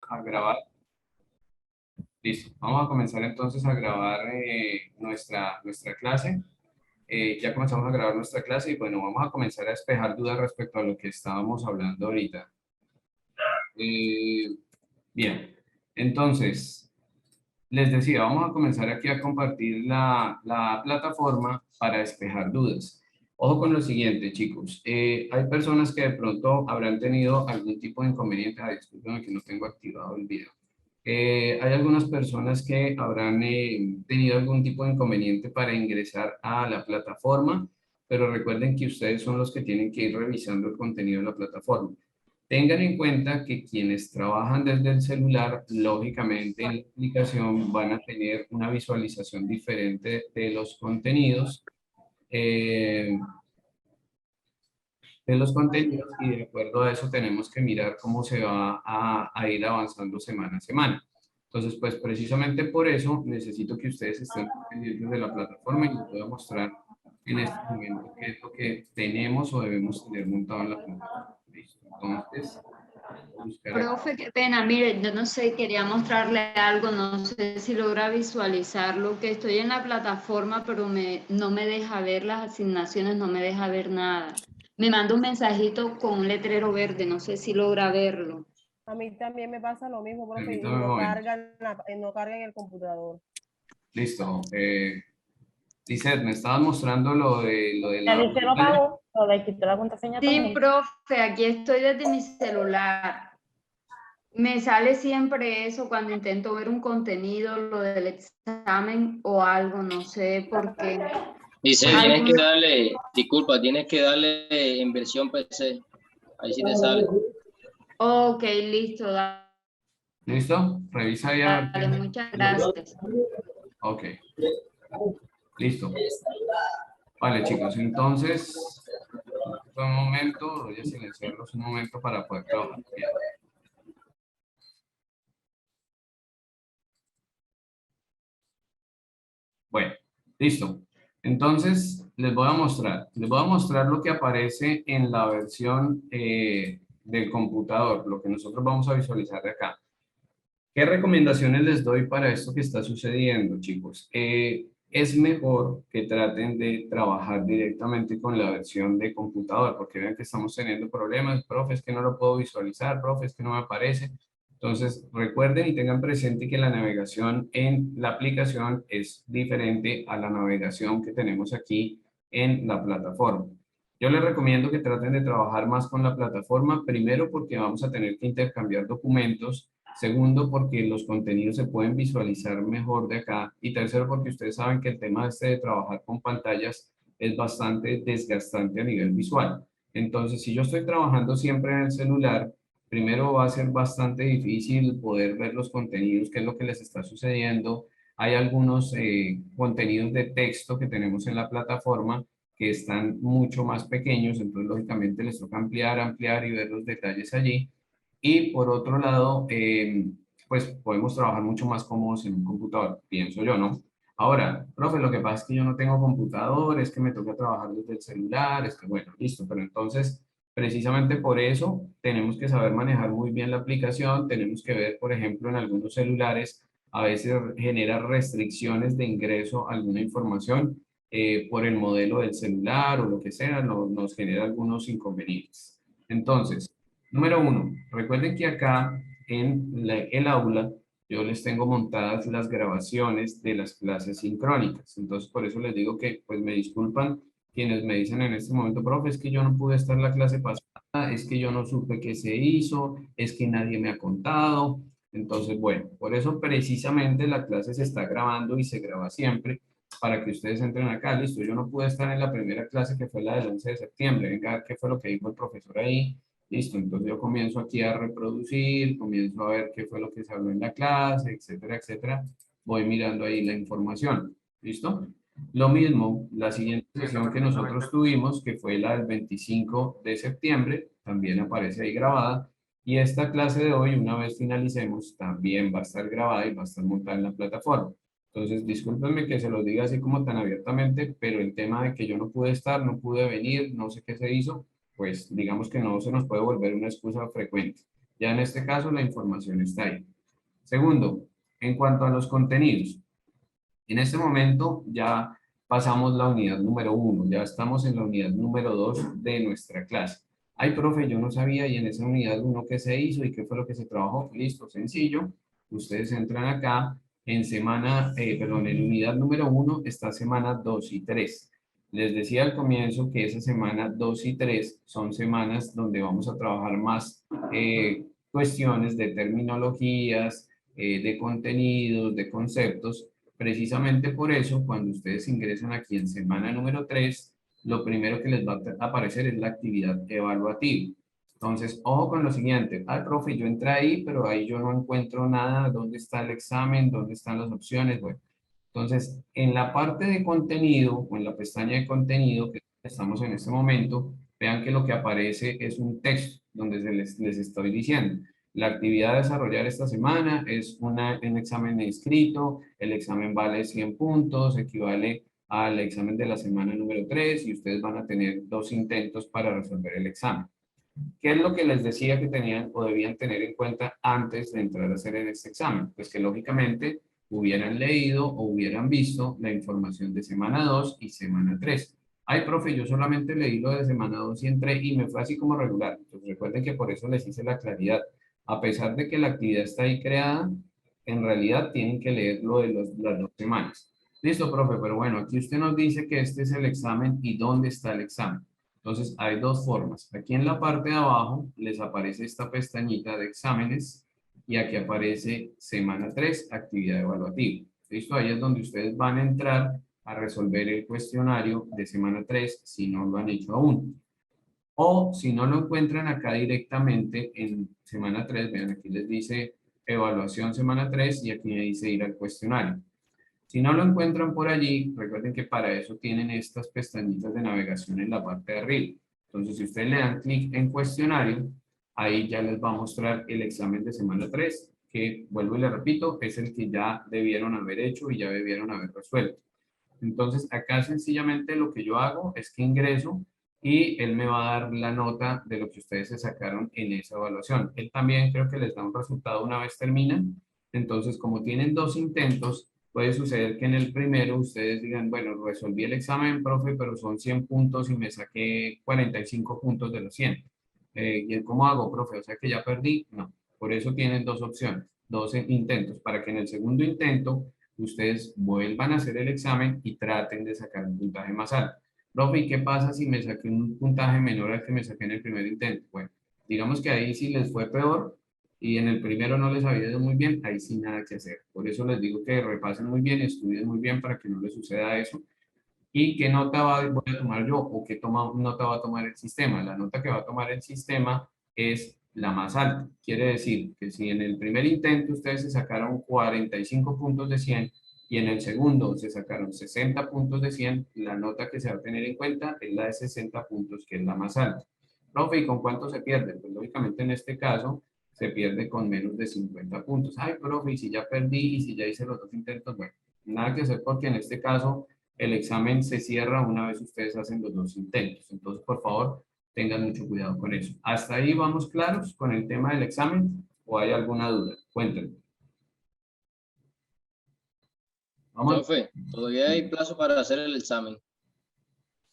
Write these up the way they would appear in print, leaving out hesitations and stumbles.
a grabar. Listo. Vamos a comenzar entonces a grabar nuestra clase. Ya comenzamos a grabar nuestra clase y bueno, vamos a comenzar a despejar dudas respecto a lo que estábamos hablando ahorita. Eh, Bien, entonces, les decía, vamos a comenzar aquí a compartir la plataforma para despejar dudas. Ojo con lo siguiente, chicos. Hay personas que de pronto habrán tenido algún tipo de inconveniente. Ay, discúlpenme que no tengo activado el video. Hay algunas personas que habrán tenido algún tipo de inconveniente para ingresar a la plataforma, pero recuerden que ustedes son los que tienen que ir revisando el contenido de la plataforma. Tengan en cuenta que quienes trabajan desde el celular, lógicamente en la aplicación van a tener una visualización diferente de los contenidos. eh, y de acuerdo a eso tenemos que mirar cómo se va a ir avanzando semana a semana. Entonces, pues precisamente por eso necesito que ustedes estén pendientes de la plataforma y les voy a mostrar en este momento qué es lo que tenemos o debemos tener montado en la plataforma. Listo. Entonces, buscar aquí. Profe, qué pena, mire, yo no sé, quería mostrarle algo, no sé si logra visualizarlo, que estoy en la plataforma, pero no me deja ver las asignaciones, no me deja ver nada. Me manda un mensajito con un letrero verde, no sé si logra verlo. A mí también me pasa lo mismo, profe, y Permítame un momento. no carga en el computador. Listo. Lizeth, me estabas mostrando lo de Ya la dice lo pantalla. pago, o le quito la contraseña Sí, también. profe, aquí estoy desde mi celular. Me sale siempre eso cuando intento ver un contenido, lo del examen o algo, no sé por qué. Dice, Pues, tienes que darle, disculpa, tienes que darle en versión PC. Ahí sí te sale. Ok, listo, ¿listo? Revisa ahí a ver dale, muchas gracias. Ok. Listo. Vale, chicos, entonces, un momento, voy a silenciarlos un momento para poder trabajar bien. Bueno, listo. Entonces, les voy a mostrar lo que aparece en la versión del computador, lo que nosotros vamos a visualizar de acá. ¿Qué recomendaciones les doy para esto que está sucediendo, chicos? Es mejor que traten de trabajar directamente con la versión de computador, porque vean que estamos teniendo problemas, profe, es que no lo puedo visualizar, profe, es que no me aparece. Entonces, recuerden y tengan presente que la navegación en la aplicación es diferente a la navegación que tenemos aquí en la plataforma. Yo les recomiendo que traten de trabajar más con la plataforma, primero porque vamos a tener que intercambiar documentos. Segundo, porque los contenidos se pueden visualizar mejor de acá. Y tercero, porque ustedes saben que el tema este de trabajar con pantallas es bastante desgastante a nivel visual. Entonces, si yo estoy trabajando siempre en el celular, primero va a ser bastante difícil poder ver los contenidos, qué es lo que les está sucediendo. Hay algunos contenidos de texto que tenemos en la plataforma que están mucho más pequeños, entonces lógicamente les toca ampliar y ver los detalles allí. Y por otro lado, pues podemos trabajar mucho más cómodos en un computador, pienso yo, ¿no? Ahora, profe, lo que pasa es que yo no tengo computador, es que me toca trabajar desde el celular, es que bueno, listo, pero entonces, precisamente por eso, tenemos que saber manejar muy bien la aplicación, tenemos que ver, por ejemplo, en algunos celulares, a veces genera restricciones de ingreso a alguna información por el modelo del celular o lo que sea, nos genera algunos inconvenientes. Entonces, número uno, recuerden que acá en el aula yo les tengo montadas las grabaciones de las clases sincrónicas. Entonces, por eso les digo que pues me disculpan quienes me dicen en este momento, profe, es que yo no pude estar la clase pasada, es que yo no supe qué se hizo, es que nadie me ha contado. Entonces, bueno, por eso precisamente la clase se está grabando y se graba siempre para que ustedes entren acá. Listo, yo no pude estar en la primera clase que fue la del 11 de septiembre. Venga, a ver qué fue lo que dijo el profesor ahí. Listo, entonces yo comienzo aquí a reproducir, comienzo a ver qué fue lo que se habló en la clase, etcétera, etcétera. Voy mirando ahí la información. ¿Listo? Lo mismo, la siguiente sesión que nosotros tuvimos, que fue la del 25 de septiembre, también aparece ahí grabada. Y esta clase de hoy, una vez finalicemos, también va a estar grabada y va a estar montada en la plataforma. Entonces, discúlpenme que se los diga así como tan abiertamente, pero el tema de que yo no pude estar, no pude venir, no sé qué se hizo, pues digamos que no se nos puede volver una excusa frecuente. Ya en este caso la información está ahí. Segundo, en cuanto a los contenidos, en este momento ya pasamos la unidad número 1, ya estamos en la unidad número 2 de nuestra clase. Ay, profe, yo no sabía, y en esa unidad 1 qué se hizo y qué fue lo que se trabajó. Listo, sencillo. Ustedes entran acá en en unidad número 1 está semana 2 y 3. Les decía al comienzo que esa semana 2 y 3 son semanas donde vamos a trabajar más cuestiones de terminologías, de contenidos, de conceptos. Precisamente por eso, cuando ustedes ingresan aquí en semana número 3, lo primero que les va a aparecer es la actividad evaluativa. Entonces, ojo con lo siguiente. Ay, profe, yo entré ahí, pero ahí yo no encuentro nada. ¿Dónde está el examen? ¿Dónde están las opciones? Bueno, entonces, en la parte de contenido, o en la pestaña de contenido que estamos en este momento, vean que lo que aparece es un texto donde les estoy diciendo. La actividad a desarrollar esta semana es un examen escrito, el examen vale 100 puntos, equivale al examen de la semana número 3 y ustedes van a tener 2 intentos para resolver el examen. ¿Qué es lo que les decía que tenían o debían tener en cuenta antes de entrar a hacer en este examen? Pues que lógicamente hubieran leído o hubieran visto la información de semana 2 y semana 3. Ay, profe, yo solamente leí lo de semana 2 y entré y me fue así como regular. Entonces recuerden que por eso les hice la claridad. A pesar de que la actividad está ahí creada, en realidad tienen que leer lo de las 2 semanas. Listo, profe, pero bueno, aquí usted nos dice que este es el examen y dónde está el examen. Entonces, hay dos formas. Aquí en la parte de abajo les aparece esta pestañita de exámenes y aquí aparece semana 3, actividad evaluativa. ¿Listo? Ahí es donde ustedes van a entrar a resolver el cuestionario de semana 3 si no lo han hecho aún. O si no lo encuentran acá directamente en semana 3, vean, aquí les dice evaluación semana 3 y aquí me dice ir al cuestionario. Si no lo encuentran por allí, recuerden que para eso tienen estas pestañitas de navegación en la parte de arriba. Entonces, si ustedes le dan clic en cuestionario, ahí ya les va a mostrar el examen de semana 3, que vuelvo y le repito, es el que ya debieron haber hecho y ya debieron haber resuelto. Entonces, acá sencillamente lo que yo hago es que ingreso y él me va a dar la nota de lo que ustedes se sacaron en esa evaluación. Él también creo que les da un resultado una vez terminan. Entonces, como tienen 2 intentos, puede suceder que en el primero ustedes digan, bueno, resolví el examen, profe, pero son 100 puntos y me saqué 45 puntos de los 100. ¿Y cómo hago, profe? O sea que ya perdí. No, por eso tienen 2 opciones, 2 intentos, para que en el segundo intento ustedes vuelvan a hacer el examen y traten de sacar un puntaje más alto. Profe, ¿y qué pasa si me saqué un puntaje menor al que me saqué en el primer intento? Bueno, digamos que ahí sí les fue peor, y en el primero no les había ido muy bien, ahí sí nada que hacer. Por eso les digo que repasen muy bien, estudien muy bien para que no les suceda eso. ¿Y qué nota voy a tomar yo o qué nota va a tomar el sistema? La nota que va a tomar el sistema es la más alta. Quiere decir que si en el primer intento ustedes se sacaron 45 puntos de 100 y en el segundo se sacaron 60 puntos de 100, la nota que se va a tener en cuenta es la de 60 puntos, que es la más alta. Profe, ¿y con cuánto se pierde? Pues lógicamente en este caso se pierde con menos de 50 puntos. Ay, profe, y si ya perdí y si ya hice los 2 intentos, bueno, nada que hacer porque en este caso el examen se cierra una vez ustedes hacen los 2 intentos. Entonces, por favor, tengan mucho cuidado con eso. ¿Hasta ahí vamos claros con el tema del examen o hay alguna duda? Cuéntenme. Vamos. Profe, todavía hay plazo para hacer el examen.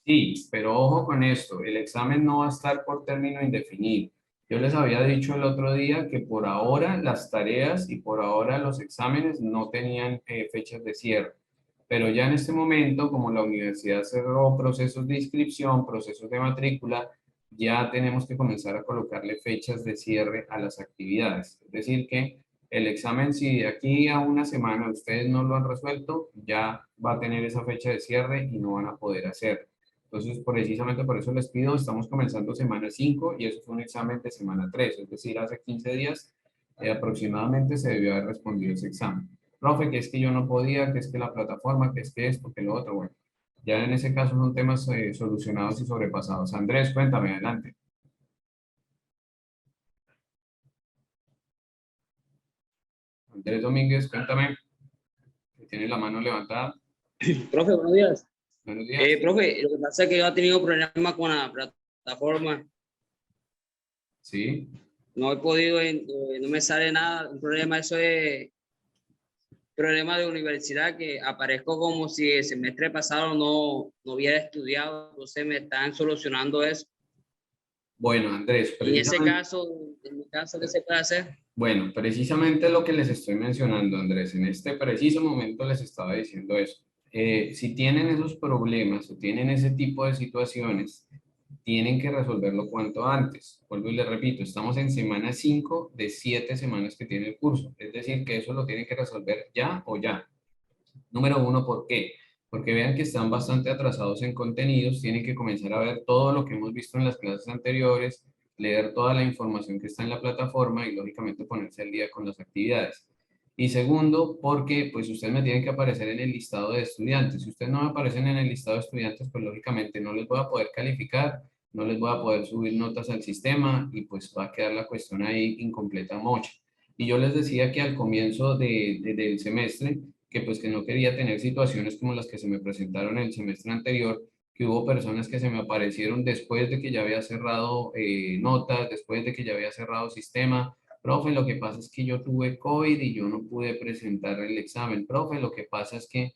Sí, pero ojo con esto, el examen no va a estar por término indefinido. Yo les había dicho el otro día que por ahora las tareas y por ahora los exámenes no tenían fechas de cierre. Pero ya en este momento, como la universidad cerró procesos de inscripción, procesos de matrícula, ya tenemos que comenzar a colocarle fechas de cierre a las actividades. Es decir, que el examen, si de aquí a una semana ustedes no lo han resuelto, ya va a tener esa fecha de cierre y no van a poder hacerlo. Entonces, precisamente por eso les pido, estamos comenzando semana 5 y eso fue un examen de semana 3, es decir, hace 15 días aproximadamente se debió haber respondido ese examen. Profe, que es que yo no podía, que es que la plataforma, que es que esto, que lo otro, bueno. Ya en ese caso son temas solucionados y sobrepasados. Andrés, cuéntame, adelante. Andrés Domínguez, cuéntame, que tiene la mano levantada. Profe, buenos días. Buenos días. Profe, lo que pasa es que yo he tenido problemas con la plataforma. Sí. no he podido, no me sale nada. Un problema, eso es problema de universidad, que aparezco como si el semestre pasado no hubiera estudiado, entonces me están solucionando eso. Bueno, Andrés, En ese precisamente, caso, en mi caso, ¿qué se puede hacer? bueno, precisamente lo que les estoy mencionando, Andrés, en este preciso momento les estaba diciendo eso. Si tienen esos problemas o tienen ese tipo de situaciones, tienen que resolverlo cuanto antes. Vuelvo y les repito, estamos en semana 5 de 7 semanas que tiene el curso. Es decir, que eso lo tienen que resolver ya o ya. Número uno, ¿por qué? Porque vean que están bastante atrasados en contenidos, tienen que comenzar a ver todo lo que hemos visto en las clases anteriores, leer toda la información que está en la plataforma y lógicamente ponerse al día con las actividades. Y segundo, porque pues ustedes me tienen que aparecer en el listado de estudiantes. Si ustedes no me aparecen en el listado de estudiantes, pues lógicamente no les voy a poder calificar, no les voy a poder subir notas al sistema y pues va a quedar la cuestión ahí incompleta mocha. Y yo les decía que al comienzo del semestre, que pues que no quería tener situaciones como las que se me presentaron el semestre anterior, que hubo personas que se me aparecieron después de que ya había cerrado notas, después de que ya había cerrado sistema. Profe, lo que pasa es que yo tuve COVID y yo no pude presentar el examen. Profe, lo que pasa es que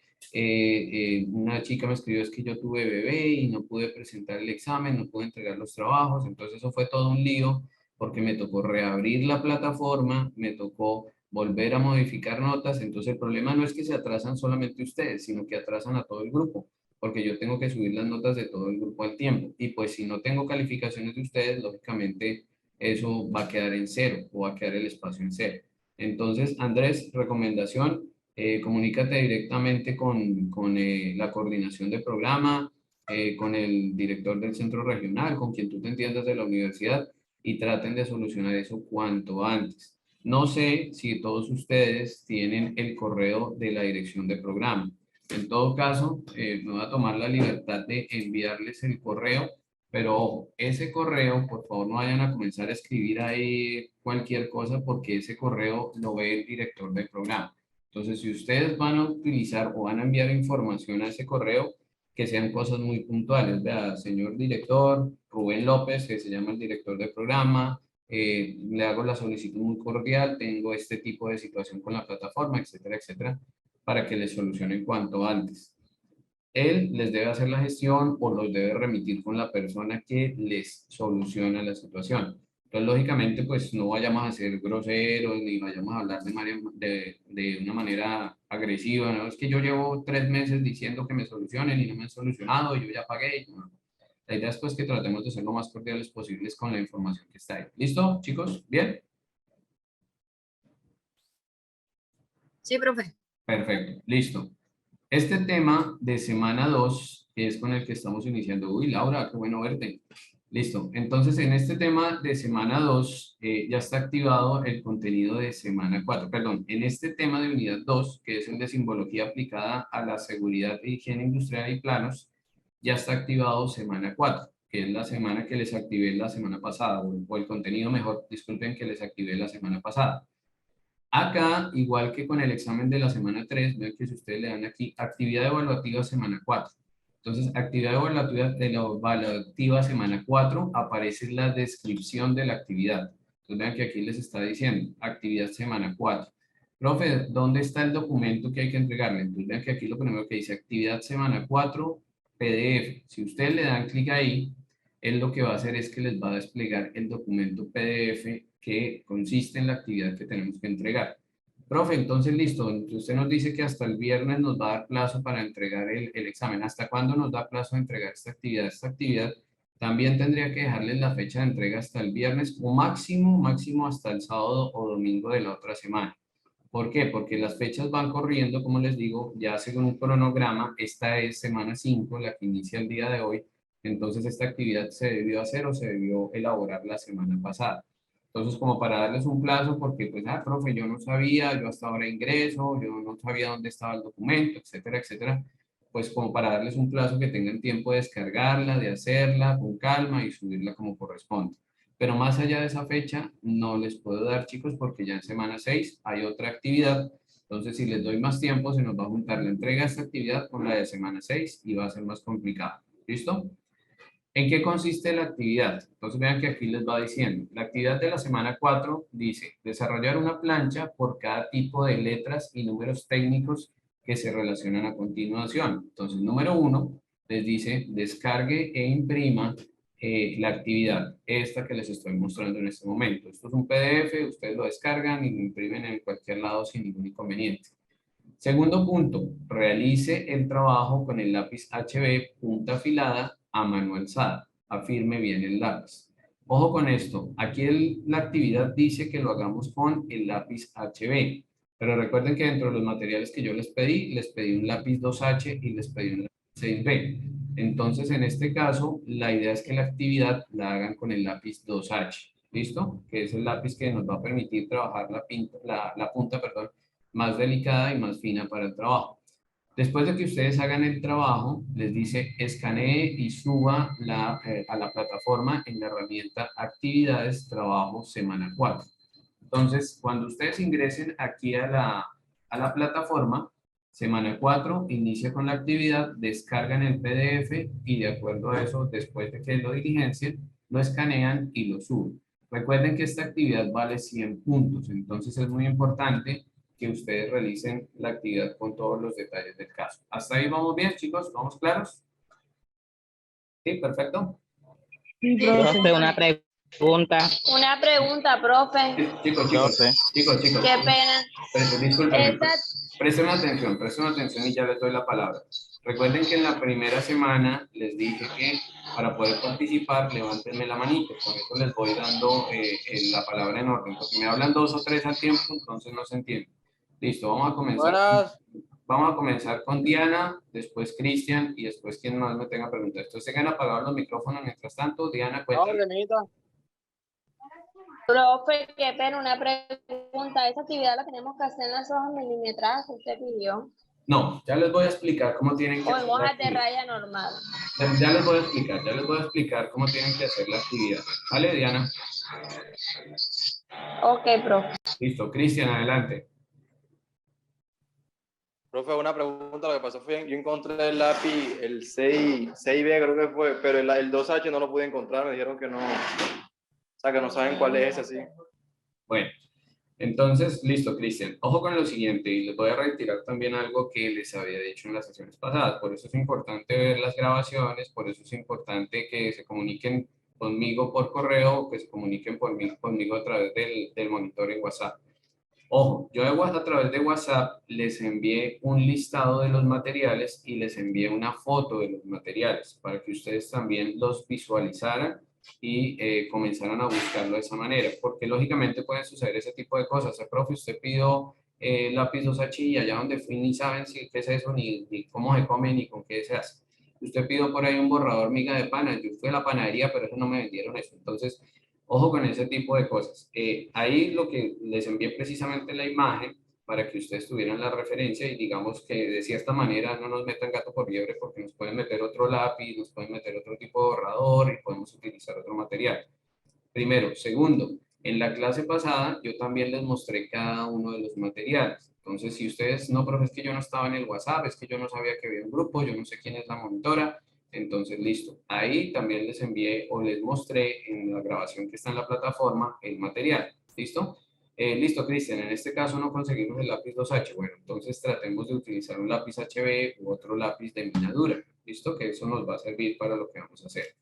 una chica me escribió es que yo tuve bebé y no pude presentar el examen, no pude entregar los trabajos. Entonces eso fue todo un lío porque me tocó reabrir la plataforma, me tocó volver a modificar notas. Entonces el problema no es que se atrasan solamente ustedes, sino que atrasan a todo el grupo, porque yo tengo que subir las notas de todo el grupo al tiempo. Y pues si no tengo calificaciones de ustedes, lógicamente eso va a quedar en cero o va a quedar el espacio en cero. Entonces, Andrés, recomendación, comunícate directamente con la coordinación de programa, con el director del centro regional, con quien tú te entiendas de la universidad y traten de solucionar eso cuanto antes. No sé si todos ustedes tienen el correo de la dirección de programa. En todo caso, me voy a tomar la libertad de enviarles el correo, pero ojo, ese correo, por favor, no vayan a comenzar a escribir ahí cualquier cosa porque ese correo lo ve el director del programa. Entonces, si ustedes van a utilizar o van a enviar información a ese correo, que sean cosas muy puntuales. Vea, señor director, Rubén López, que se llama el director del programa, le hago la solicitud muy cordial, tengo este tipo de situación con la plataforma, etcétera, etcétera, para que les solucionen cuanto antes. Él les debe hacer la gestión o los debe remitir con la persona que les soluciona la situación. Entonces, lógicamente, pues no vayamos a ser groseros ni vayamos a hablar de una manera agresiva. ¿No? Es que yo llevo 3 meses diciendo que me solucionen y no me han solucionado y yo ya pagué. No. La idea es pues que tratemos de ser lo más cordiales posibles con la información que está ahí. ¿Listo, chicos? ¿Bien? Sí, profe. Perfecto, listo. Este tema de semana 2 es con el que estamos iniciando. Uy, Laura, qué bueno verte. Listo. Entonces, en este tema de semana 2 ya está activado el contenido de semana 4. Perdón, en este tema de unidad 2, que es el de simbología aplicada a la seguridad e higiene industrial y planos, ya está activado semana 4, que es la semana que les activé la semana pasada, o el contenido mejor, disculpen, que les activé la semana pasada. Acá, igual que con el examen de la semana 3, vean que si ustedes le dan aquí actividad evaluativa semana 4. Entonces, actividad evaluativa semana 4 aparece la descripción de la actividad. Entonces, vean que aquí les está diciendo actividad semana 4. Profe, ¿dónde está el documento que hay que entregarle? Entonces, vean que aquí lo primero que dice actividad semana 4, PDF. Si ustedes le dan clic ahí, él lo que va a hacer es que les va a desplegar el documento PDF que consiste en la actividad que tenemos que entregar. Profe, entonces listo, usted nos dice que hasta el viernes nos va a dar plazo para entregar el examen. ¿Hasta cuándo nos da plazo de entregar esta actividad? Esta actividad también tendría que dejarles la fecha de entrega hasta el viernes o máximo hasta el sábado o domingo de la otra semana. ¿Por qué? Porque las fechas van corriendo, como les digo, ya según un cronograma. Esta es semana 5, la que inicia el día de hoy. Entonces, esta actividad se debió hacer o se debió elaborar la semana pasada. Entonces, como para darles un plazo, porque pues, profe, yo no sabía, yo hasta ahora ingreso, yo no sabía dónde estaba el documento, etcétera, etcétera. Pues como para darles un plazo que tengan tiempo de descargarla, de hacerla con calma y subirla como corresponde. Pero más allá de esa fecha, no les puedo dar, chicos, porque ya en semana 6 hay otra actividad. Entonces, si les doy más tiempo, se nos va a juntar la entrega de esta actividad con la de semana 6 y va a ser más complicado. ¿Listo? ¿En qué consiste la actividad? Entonces vean que aquí les va diciendo, la actividad de la semana 4 dice, desarrollar una plancha por cada tipo de letras y números técnicos que se relacionan a continuación. Entonces, número 1 les dice, descargue e imprima la actividad, esta que les estoy mostrando en este momento. Esto es un PDF, ustedes lo descargan y lo imprimen en cualquier lado sin ningún inconveniente. Segundo punto, realice el trabajo con el lápiz HB punta afilada a mano alzada. Afirme bien el lápiz. Ojo con esto, aquí la actividad dice que lo hagamos con el lápiz HB, pero recuerden que dentro de los materiales que yo les pedí un lápiz 2H y les pedí un lápiz 6B. Entonces, en este caso, la idea es que la actividad la hagan con el lápiz 2H, ¿listo? Que es el lápiz que nos va a permitir trabajar la punta, perdón, más delicada y más fina para el trabajo. Después de que ustedes hagan el trabajo, les dice escanee y suba a la plataforma en la herramienta Actividades Trabajo Semana 4. Entonces, cuando ustedes ingresen aquí a la plataforma, Semana 4, inicia con la actividad, descargan el PDF y de acuerdo a eso, después de que lo diligencien, lo escanean y lo suben. Recuerden que esta actividad vale 100 puntos, entonces es muy importante que ustedes realicen la actividad con todos los detalles del caso. ¿Hasta ahí vamos bien, chicos? ¿Vamos claros? Sí, perfecto. Sí, profe. Profe, una pregunta. Una pregunta, profe. Chicos, Profe. chicos. Qué pena. Disculpen. Esta, Presten atención y ya les doy la palabra. Recuerden que en la primera semana les dije que para poder participar, levántenme la manito. Con eso les voy dando la palabra en orden, porque me hablan 2 o 3 al tiempo, entonces no se entiende. Listo, vamos a comenzar. Buenas. Vamos a comenzar con Diana, después Cristian y después quien más me tenga preguntas. Entonces se han apagado los micrófonos mientras tanto. Diana, cuéntame. Ordenita. profe, qué pena, una pregunta. Esa actividad la tenemos que hacer en las hojas milimetradas que usted pidió. No, ya les voy a explicar cómo tienen que O hacer en la hojas de actividad. raya normal. Ya les voy a explicar cómo tienen que hacer la actividad. ¿Vale, Diana? Ok, profe. Listo, Cristian, adelante. Profe, una pregunta. Lo que pasó fue que yo encontré el lápiz, el 6B creo que fue, pero el 2H no lo pude encontrar. Me dijeron que no, o sea, que no saben cuál es ese, así. Bueno, entonces, listo, Cristian. Ojo con lo siguiente, y les voy a retirar también algo que les había dicho en las sesiones pasadas. Por eso es importante ver las grabaciones, por eso es importante que se comuniquen conmigo por correo o que se comuniquen conmigo a través del monitor en WhatsApp. Ojo, yo a través de WhatsApp les envié un listado de los materiales y les envié una foto de los materiales para que ustedes también los visualizaran y comenzaran a buscarlo de esa manera, porque lógicamente pueden suceder ese tipo de cosas. El profe, usted pidió lápiz 2H y allá donde fui ni saben si qué es eso, ni cómo se come, ni con qué se hace. Usted pidió por ahí un borrador miga de pana, yo fui a la panadería, pero eso no me vendieron eso. Entonces, ojo con ese tipo de cosas. Ahí lo que les envié precisamente la imagen para que ustedes tuvieran la referencia y digamos que de cierta manera no nos metan gato por liebre porque nos pueden meter otro lápiz, nos pueden meter otro tipo de borrador y podemos utilizar otro material. Primero. Segundo, en la clase pasada yo también les mostré cada uno de los materiales. Entonces, si ustedes, no, profe, es que yo no estaba en el WhatsApp, es que yo no sabía que había un grupo, yo no sé quién es la monitora, entonces, listo. Ahí también les envié o les mostré en la grabación que está en la plataforma el material. ¿Listo? Listo, Cristian. En este caso no conseguimos el lápiz 2H. Bueno, entonces tratemos de utilizar un lápiz HB u otro lápiz de minadura. ¿Listo? Que eso nos va a servir para lo que vamos a hacer.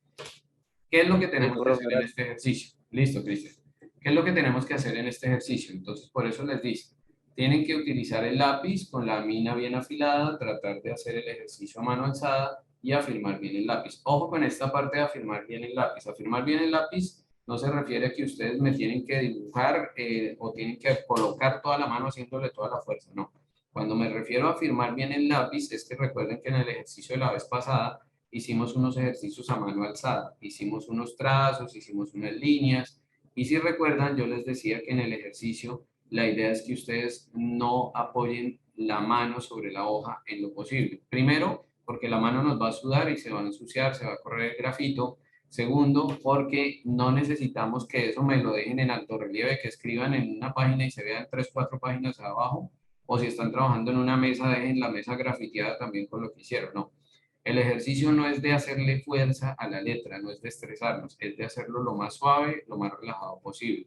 ¿Qué es lo que tenemos que hacer en este ejercicio? Listo, Cristian. ¿Qué es lo que tenemos que hacer en este ejercicio? Entonces, por eso les dice, tienen que utilizar el lápiz con la mina bien afilada, tratar de hacer el ejercicio a mano alzada y afirmar bien el lápiz. Ojo con esta parte de afirmar bien el lápiz. Afirmar bien el lápiz no se refiere a que ustedes me tienen que dibujar o tienen que colocar toda la mano haciéndole toda la fuerza, no. Cuando me refiero a afirmar bien el lápiz es que recuerden que en el ejercicio de la vez pasada hicimos unos ejercicios a mano alzada, hicimos unos trazos, hicimos unas líneas y si recuerdan yo les decía que en el ejercicio la idea es que ustedes no apoyen la mano sobre la hoja en lo posible. Primero, porque la mano nos va a sudar y se va a ensuciar, se va a correr el grafito. Segundo, porque no necesitamos que eso me lo dejen en alto relieve, que escriban en una página y se vean 3, 4 páginas abajo. O si están trabajando en una mesa, dejen la mesa grafiteada también con lo que hicieron, ¿no? El ejercicio no es de hacerle fuerza a la letra, no es de estresarnos, es de hacerlo lo más suave, lo más relajado posible.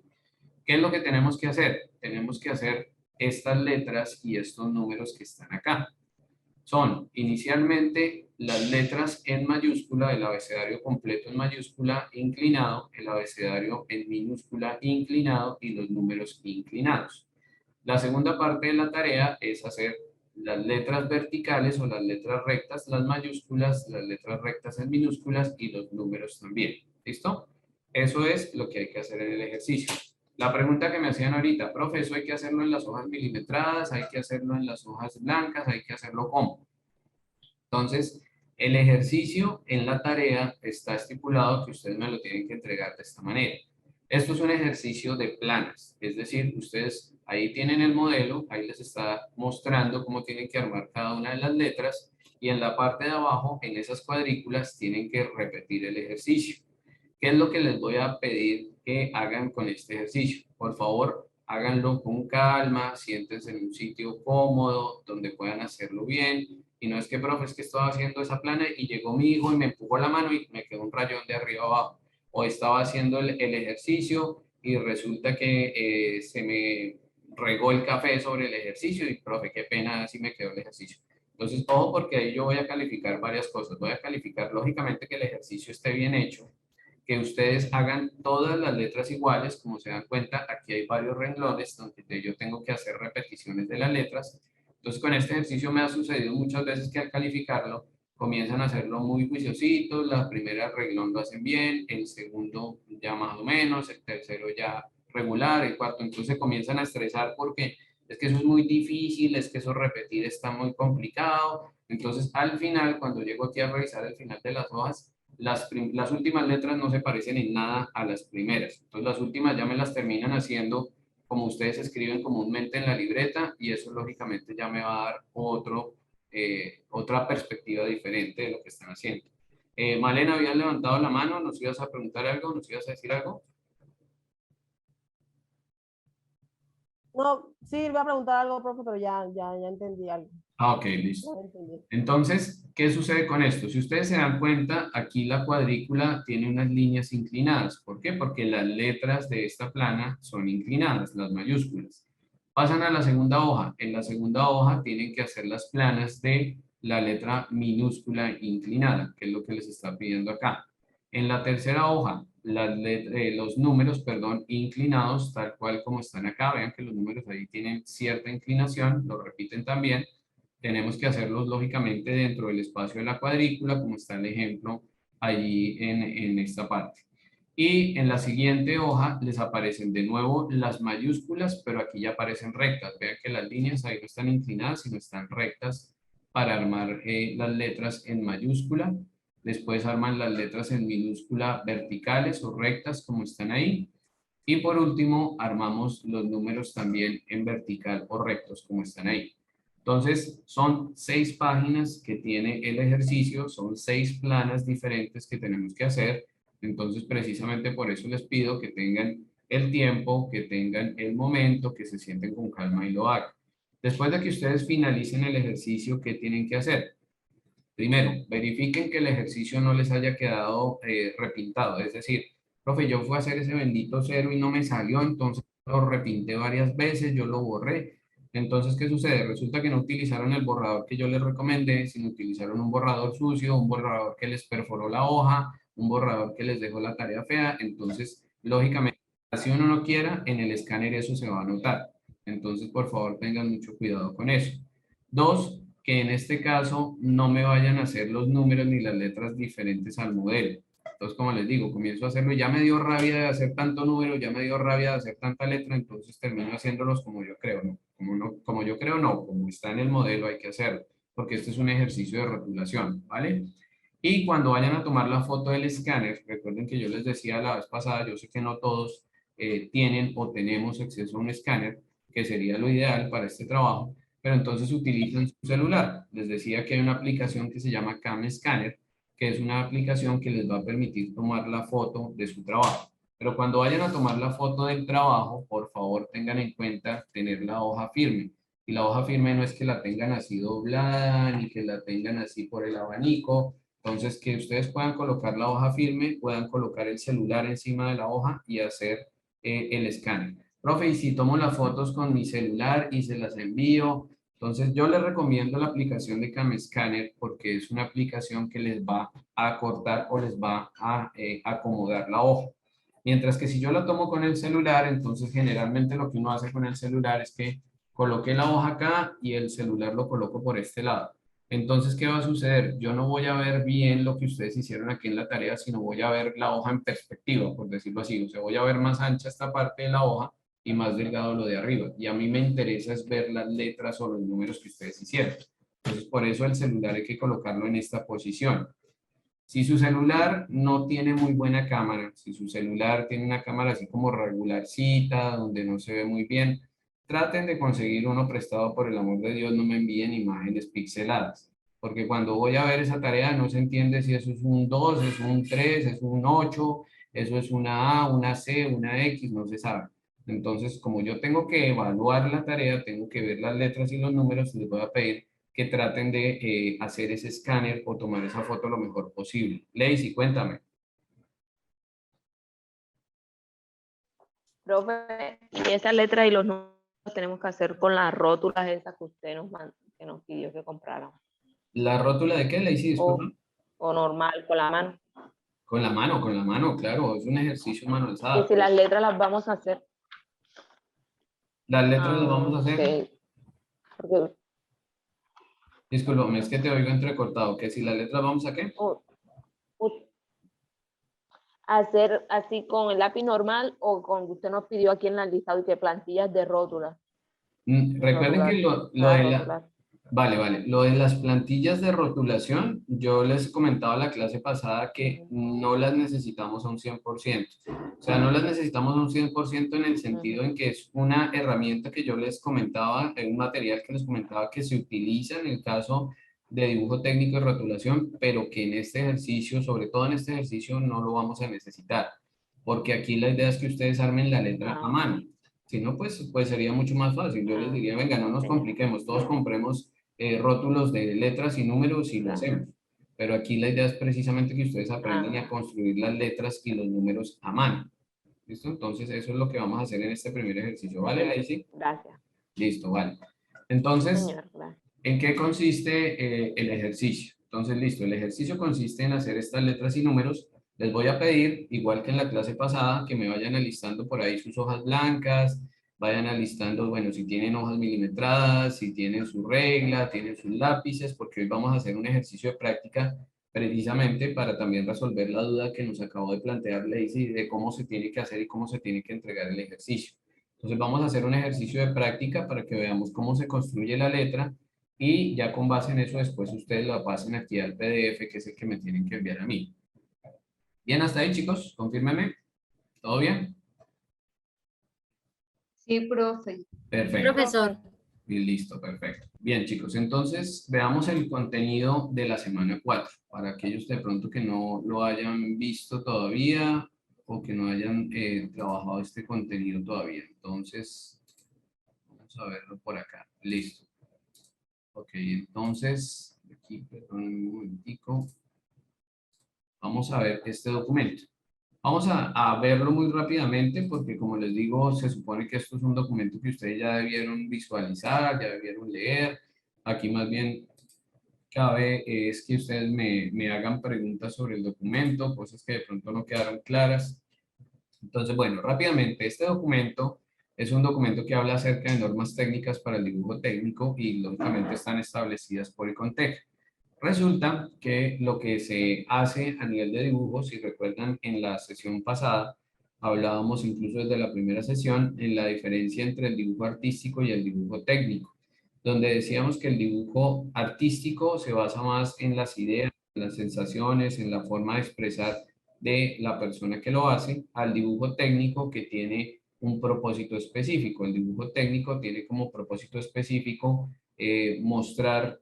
¿Qué es lo que tenemos que hacer? Tenemos que hacer estas letras y estos números que están acá. Son inicialmente las letras en mayúscula, el abecedario completo en mayúscula inclinado, el abecedario en minúscula inclinado y los números inclinados. La segunda parte de la tarea es hacer las letras verticales o las letras rectas, las mayúsculas, las letras rectas en minúsculas y los números también. ¿Listo? Eso es lo que hay que hacer en el ejercicio. La pregunta que me hacían ahorita, profe, ¿eso hay que hacerlo en las hojas milimetradas? ¿Hay que hacerlo en las hojas blancas? ¿Hay que hacerlo cómo? Entonces, el ejercicio en la tarea está estipulado que ustedes me lo tienen que entregar de esta manera. Esto es un ejercicio de planas, es decir, ustedes ahí tienen el modelo, ahí les está mostrando cómo tienen que armar cada una de las letras y en la parte de abajo, en esas cuadrículas, tienen que repetir el ejercicio. ¿Qué es lo que les voy a pedir que hagan con este ejercicio? Por favor, háganlo con calma, siéntense en un sitio cómodo, donde puedan hacerlo bien. Y no es que, profe, es que estaba haciendo esa plana y llegó mi hijo y me empujó la mano y me quedó un rayón de arriba abajo. O estaba haciendo el ejercicio y resulta que se me regó el café sobre el ejercicio y, profe, qué pena, así me quedó el ejercicio. Entonces, ojo, porque ahí yo voy a calificar varias cosas. Voy a calificar, lógicamente, que el ejercicio esté bien hecho, que ustedes hagan todas las letras iguales. Como se dan cuenta, aquí hay varios renglones donde yo tengo que hacer repeticiones de las letras. Entonces, con este ejercicio me ha sucedido muchas veces que al calificarlo, comienzan a hacerlo muy juiciositos, la primera renglón lo hacen bien, el segundo ya más o menos, el tercero ya regular, el cuarto, entonces comienzan a estresar porque es que eso es muy difícil, es que eso repetir está muy complicado. Entonces, al final, cuando llego aquí a revisar el final de las hojas, las últimas letras no se parecen en nada a las primeras. Entonces las últimas ya me las terminan haciendo como ustedes escriben comúnmente en la libreta y eso lógicamente ya me va a dar otra perspectiva diferente de lo que están haciendo. Malena, habías levantado la mano, ¿nos ibas a preguntar algo? ¿Nos ibas a decir algo? No, sí, voy a preguntar algo, profe, pero ya entendí algo. Ah, ok, listo. Ya entendí. Entonces, ¿qué sucede con esto? Si ustedes se dan cuenta, aquí la cuadrícula tiene unas líneas inclinadas. ¿Por qué? Porque las letras de esta plana son inclinadas, las mayúsculas. Pasan a la segunda hoja. En la segunda hoja tienen que hacer las planas de la letra minúscula inclinada, que es lo que les está pidiendo acá. En la tercera hoja, los números, perdón, inclinados, tal cual como están acá. Vean que los números ahí tienen cierta inclinación, lo repiten también. Tenemos que hacerlos lógicamente dentro del espacio de la cuadrícula, como está el ejemplo allí en esta parte. Y en la siguiente hoja les aparecen de nuevo las mayúsculas, pero aquí ya aparecen rectas. Vean que las líneas ahí no están inclinadas, sino están rectas para armar las letras en mayúscula. Después arman las letras en minúscula verticales o rectas, como están ahí. Y por último, armamos los números también en vertical o rectos, como están ahí. Entonces, son 6 páginas que tiene el ejercicio, son 6 planas diferentes que tenemos que hacer. Entonces, precisamente por eso les pido que tengan el tiempo, que tengan el momento, que se sienten con calma y lo hagan. Después de que ustedes finalicen el ejercicio, ¿qué tienen que hacer? Primero, verifiquen que el ejercicio no les haya quedado repintado. Es decir, profe, yo fui a hacer ese bendito cero y no me salió, entonces lo repinté varias veces, yo lo borré. Entonces, ¿qué sucede? Resulta que no utilizaron el borrador que yo les recomendé, sino utilizaron un borrador sucio, un borrador que les perforó la hoja, un borrador que les dejó la tarea fea. Entonces, lógicamente, si uno no quiera, en el escáner eso se va a notar. Entonces, por favor, tengan mucho cuidado con eso. 2, que en este caso no me vayan a hacer los números ni las letras diferentes al modelo. Entonces, como les digo, comienzo a hacerlo, ya me dio rabia de hacer tanto número, ya me dio rabia de hacer tanta letra, entonces termino haciéndolos como yo creo, ¿no? Como yo creo, no, como está en el modelo hay que hacerlo, porque este es un ejercicio de rotulación, ¿vale? Y cuando vayan a tomar la foto del escáner, recuerden que yo les decía la vez pasada, yo sé que no todos tienen o tenemos acceso a un escáner, que sería lo ideal para este trabajo, pero entonces utilizan su celular. Les decía que hay una aplicación que se llama Cam Scanner, que es una aplicación que les va a permitir tomar la foto de su trabajo. Pero cuando vayan a tomar la foto del trabajo, por favor tengan en cuenta tener la hoja firme. Y la hoja firme no es que la tengan así doblada, ni que la tengan así por el abanico. Entonces, que ustedes puedan colocar la hoja firme, puedan colocar el celular encima de la hoja y hacer el escáner. Profe, y si tomo las fotos con mi celular y se las envío, entonces yo les recomiendo la aplicación de CamScanner porque es una aplicación que les va a cortar o les va a acomodar la hoja. Mientras que si yo la tomo con el celular, entonces generalmente lo que uno hace con el celular es que coloqué la hoja acá y el celular lo coloco por este lado. Entonces, ¿qué va a suceder? Yo no voy a ver bien lo que ustedes hicieron aquí en la tarea, sino voy a ver la hoja en perspectiva, por decirlo así. O sea, voy a ver más ancha esta parte de la hoja y más delgado lo de arriba. Y a mí me interesa es ver las letras o los números que ustedes hicieron. Entonces, por eso el celular hay que colocarlo en esta posición. Si su celular no tiene muy buena cámara, si su celular tiene una cámara así como regularcita, donde no se ve muy bien, traten de conseguir uno prestado, por el amor de Dios, no me envíen imágenes pixeladas, porque cuando voy a ver esa tarea no se entiende si eso es un 2, es un 3, es un 8, eso es una A, una C, una X, no se sabe. Entonces, como yo tengo que evaluar la tarea, tengo que ver las letras y los números, les voy a pedir que traten de hacer ese escáner o tomar esa foto lo mejor posible. Lacey, cuéntame. Profe, y esas letras y los números tenemos que hacer con las rótulas esas que usted que nos pidió que compráramos. ¿La rótula de qué, Lacey? Disculpa. O normal, con la mano. Con la mano, claro, es un ejercicio manual. Que si las letras las vamos a hacer. Las letras las vamos a hacer. Okay. Porque, disculpa, es que te oigo entrecortado. ¿Que si las letras vamos a qué? Hacer así con el lápiz normal o con que usted nos pidió aquí en la listado y que plantillas de rótulas. Recuerden que lo de la... Vale. Lo de las plantillas de rotulación, yo les comentaba la clase pasada que no las necesitamos a un 100%. O sea, no las necesitamos a un 100% en el sentido en que es una herramienta que yo les comentaba, un material que les comentaba que se utiliza en el caso de dibujo técnico y rotulación, pero que en este ejercicio, sobre todo en este ejercicio, no lo vamos a necesitar. Porque aquí la idea es que ustedes armen la letra a mano. Si no, pues sería mucho más fácil. Yo les diría, venga, no nos compliquemos, todos compremos rótulos de letras y números y lo hacemos. Pero aquí la idea es precisamente que ustedes aprendan a construir las letras y los números a mano. ¿Listo? Entonces, eso es lo que vamos a hacer en este primer ejercicio. ¿Vale, Lacey? Gracias. Listo, vale. Entonces, señor, ¿en qué consiste el ejercicio? Entonces, listo, el ejercicio consiste en hacer estas letras y números. Les voy a pedir, igual que en la clase pasada, que me vayan alistando por ahí sus hojas blancas, vayan alistando, bueno, si tienen hojas milimetradas, si tienen su regla, tienen sus lápices, porque hoy vamos a hacer un ejercicio de práctica precisamente para también resolver la duda que nos acabó de plantear Lacey de cómo se tiene que hacer y cómo se tiene que entregar el ejercicio. Entonces vamos a hacer un ejercicio de práctica para que veamos cómo se construye la letra y ya con base en eso después ustedes la pasen aquí al PDF, que es el que me tienen que enviar a mí. Bien, hasta ahí, chicos, confírmenme. ¿Todo bien? Sí, profe. Perfecto. Profesor. Y listo, perfecto. Bien, chicos, entonces veamos el contenido de la semana 4, para aquellos de pronto que no lo hayan visto todavía o que no hayan trabajado este contenido todavía. Entonces, vamos a verlo por acá. Listo. Ok, entonces, aquí, perdón un momentico. Vamos a ver este documento. Vamos a verlo muy rápidamente porque, como les digo, se supone que esto es un documento que ustedes ya debieron visualizar, ya debieron leer. Aquí más bien cabe es que ustedes me hagan preguntas sobre el documento, cosas que de pronto no quedaron claras. Entonces, bueno, rápidamente, este documento es un documento que habla acerca de normas técnicas para el dibujo técnico y lógicamente están establecidas por ICONTEC. Resulta que lo que se hace a nivel de dibujo, si recuerdan en la sesión pasada, hablábamos incluso desde la primera sesión en la diferencia entre el dibujo artístico y el dibujo técnico, donde decíamos que el dibujo artístico se basa más en las ideas, en las sensaciones, en la forma de expresar de la persona que lo hace, al dibujo técnico que tiene un propósito específico. El dibujo técnico tiene como propósito específico mostrar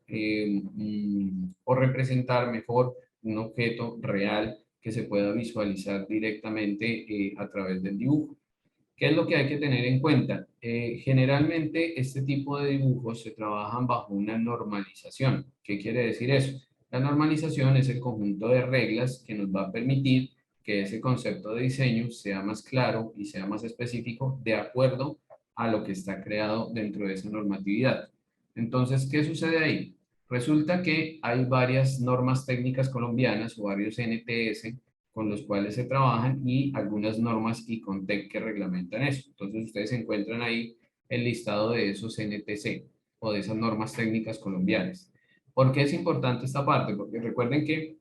o representar mejor un objeto real que se pueda visualizar directamente a través del dibujo. ¿Qué es lo que hay que tener en cuenta? Generalmente este tipo de dibujos se trabajan bajo una normalización. ¿Qué quiere decir eso? La normalización es el conjunto de reglas que nos va a permitir que ese concepto de diseño sea más claro y sea más específico de acuerdo a lo que está creado dentro de esa normatividad. Entonces, ¿qué sucede ahí? Resulta que hay varias normas técnicas colombianas o varios NTS con los cuales se trabajan y algunas normas ICONTEC que reglamentan eso. Entonces ustedes encuentran ahí el listado de esos NTC o de esas normas técnicas colombianas. ¿Por qué es importante esta parte? Porque recuerden que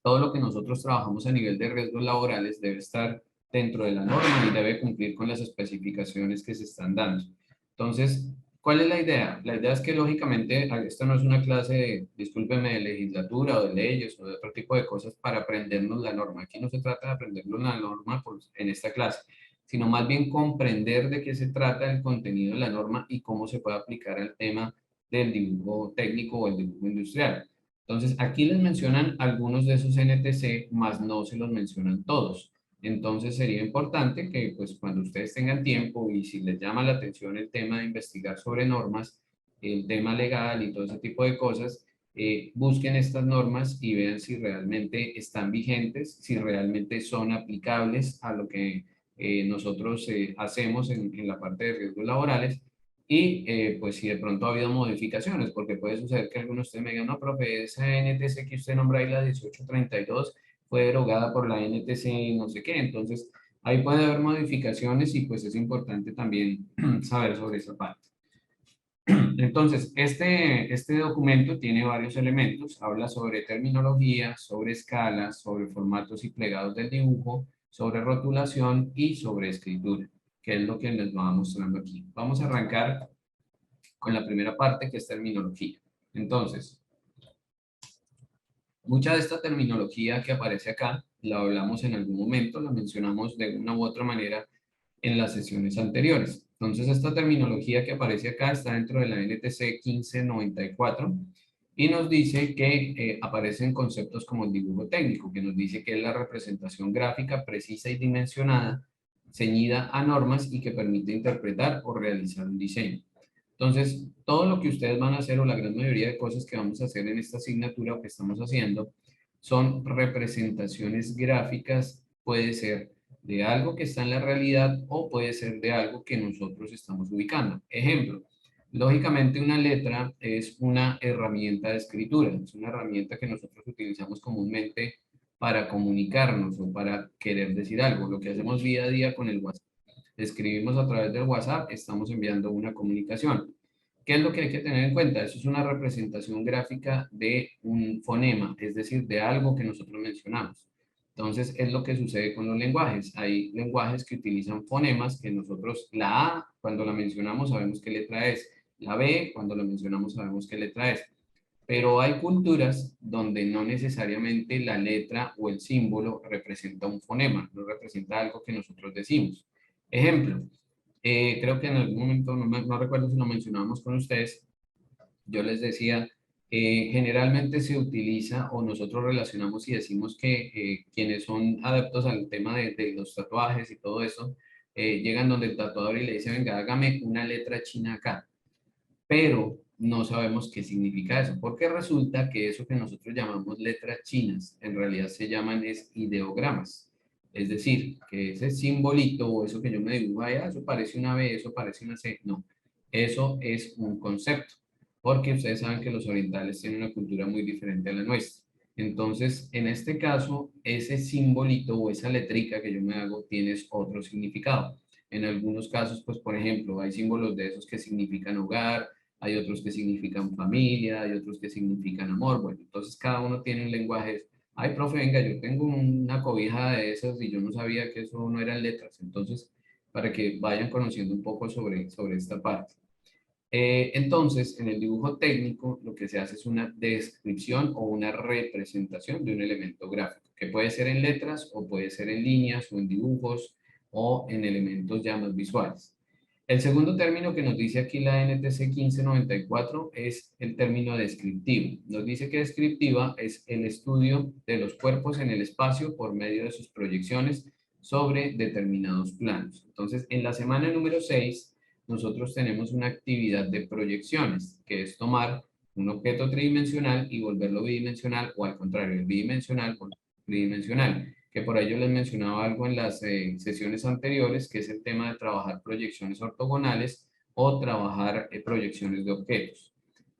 todo lo que nosotros trabajamos a nivel de riesgos laborales debe estar dentro de la norma y debe cumplir con las especificaciones que se están dando. Entonces, ¿cuál es la idea? La idea es que lógicamente, esto no es una clase de, discúlpenme, de legislatura o de leyes o de otro tipo de cosas para aprendernos la norma. Aquí no se trata de aprendernos la norma en esta clase, sino más bien comprender de qué se trata el contenido de la norma y cómo se puede aplicar al tema del dibujo técnico o el dibujo industrial. Entonces, aquí les mencionan algunos de esos NTC, más no se los mencionan todos. Entonces, sería importante que, pues, cuando ustedes tengan tiempo y si les llama la atención el tema de investigar sobre normas, el tema legal y todo ese tipo de cosas, busquen estas normas y vean si realmente están vigentes, si realmente son aplicables a lo que nosotros hacemos en la parte de riesgos laborales. Y pues si de pronto ha habido modificaciones, porque puede suceder que algunos de ustedes me digan, no, profe, esa NTC que usted nombra ahí, la 1832, fue derogada por la NTC no sé qué. Entonces, ahí puede haber modificaciones y pues es importante también saber sobre esa parte. Entonces, este documento tiene varios elementos. Habla sobre terminología, sobre escalas, sobre formatos y plegados del dibujo, sobre rotulación y sobre escritura, que es lo que les va mostrando aquí. Vamos a arrancar con la primera parte, que es terminología. Entonces, mucha de esta terminología que aparece acá, la hablamos en algún momento, la mencionamos de una u otra manera en las sesiones anteriores. Entonces, esta terminología que aparece acá está dentro de la NTC 1594 y nos dice que aparecen conceptos como el dibujo técnico, que nos dice que es la representación gráfica precisa y dimensionada, ceñida a normas y que permite interpretar o realizar un diseño. Entonces, todo lo que ustedes van a hacer o la gran mayoría de cosas que vamos a hacer en esta asignatura o que estamos haciendo son representaciones gráficas, puede ser de algo que está en la realidad o puede ser de algo que nosotros estamos ubicando. Ejemplo, lógicamente una letra es una herramienta de escritura, es una herramienta que nosotros utilizamos comúnmente para comunicarnos o para querer decir algo. Lo que hacemos día a día con el WhatsApp. Escribimos a través del WhatsApp, estamos enviando una comunicación. ¿Qué es lo que hay que tener en cuenta? Eso es una representación gráfica de un fonema, es decir, de algo que nosotros mencionamos. Entonces, es lo que sucede con los lenguajes. Hay lenguajes que utilizan fonemas que nosotros, la A, cuando la mencionamos, sabemos qué letra es. La B, cuando la mencionamos, sabemos qué letra es. Pero hay culturas donde no necesariamente la letra o el símbolo representa un fonema, no representa algo que nosotros decimos. Ejemplo, creo que en algún momento, no recuerdo si lo mencionábamos con ustedes, yo les decía, generalmente se utiliza o nosotros relacionamos y decimos que quienes son adeptos al tema de los tatuajes y todo eso, llegan donde el tatuador y le dice, venga, hágame una letra china acá. Pero no sabemos qué significa eso, porque resulta que eso que nosotros llamamos letras chinas, en realidad se llaman ideogramas. Es decir, que ese simbolito o eso que yo me dibujo allá, eso parece una B, eso parece una C. No, eso es un concepto, porque ustedes saben que los orientales tienen una cultura muy diferente a la nuestra. Entonces, en este caso, ese simbolito o esa letrica que yo me hago tiene otro significado. En algunos casos, pues, por ejemplo, hay símbolos de esos que significan hogar, hay otros que significan familia, hay otros que significan amor. Bueno, entonces cada uno tiene un lenguaje. Ay, profe, venga, yo tengo una cobija de esas y yo no sabía que eso no eran letras. Entonces, para que vayan conociendo un poco sobre esta parte. Entonces, en el dibujo técnico, lo que se hace es una descripción o una representación de un elemento gráfico, que puede ser en letras o puede ser en líneas o en dibujos o en elementos ya más visuales. El segundo término que nos dice aquí la NTC 1594 es el término descriptivo. Nos dice que descriptiva es el estudio de los cuerpos en el espacio por medio de sus proyecciones, sobre determinados planos. Entonces, en la semana número 6, nosotros tenemos una actividad de proyecciones, que es tomar un objeto tridimensional y volverlo bidimensional, o al contrario, el bidimensional por tridimensional, que por ello les mencionaba algo en las sesiones anteriores, que es el tema de trabajar proyecciones ortogonales o trabajar proyecciones de objetos.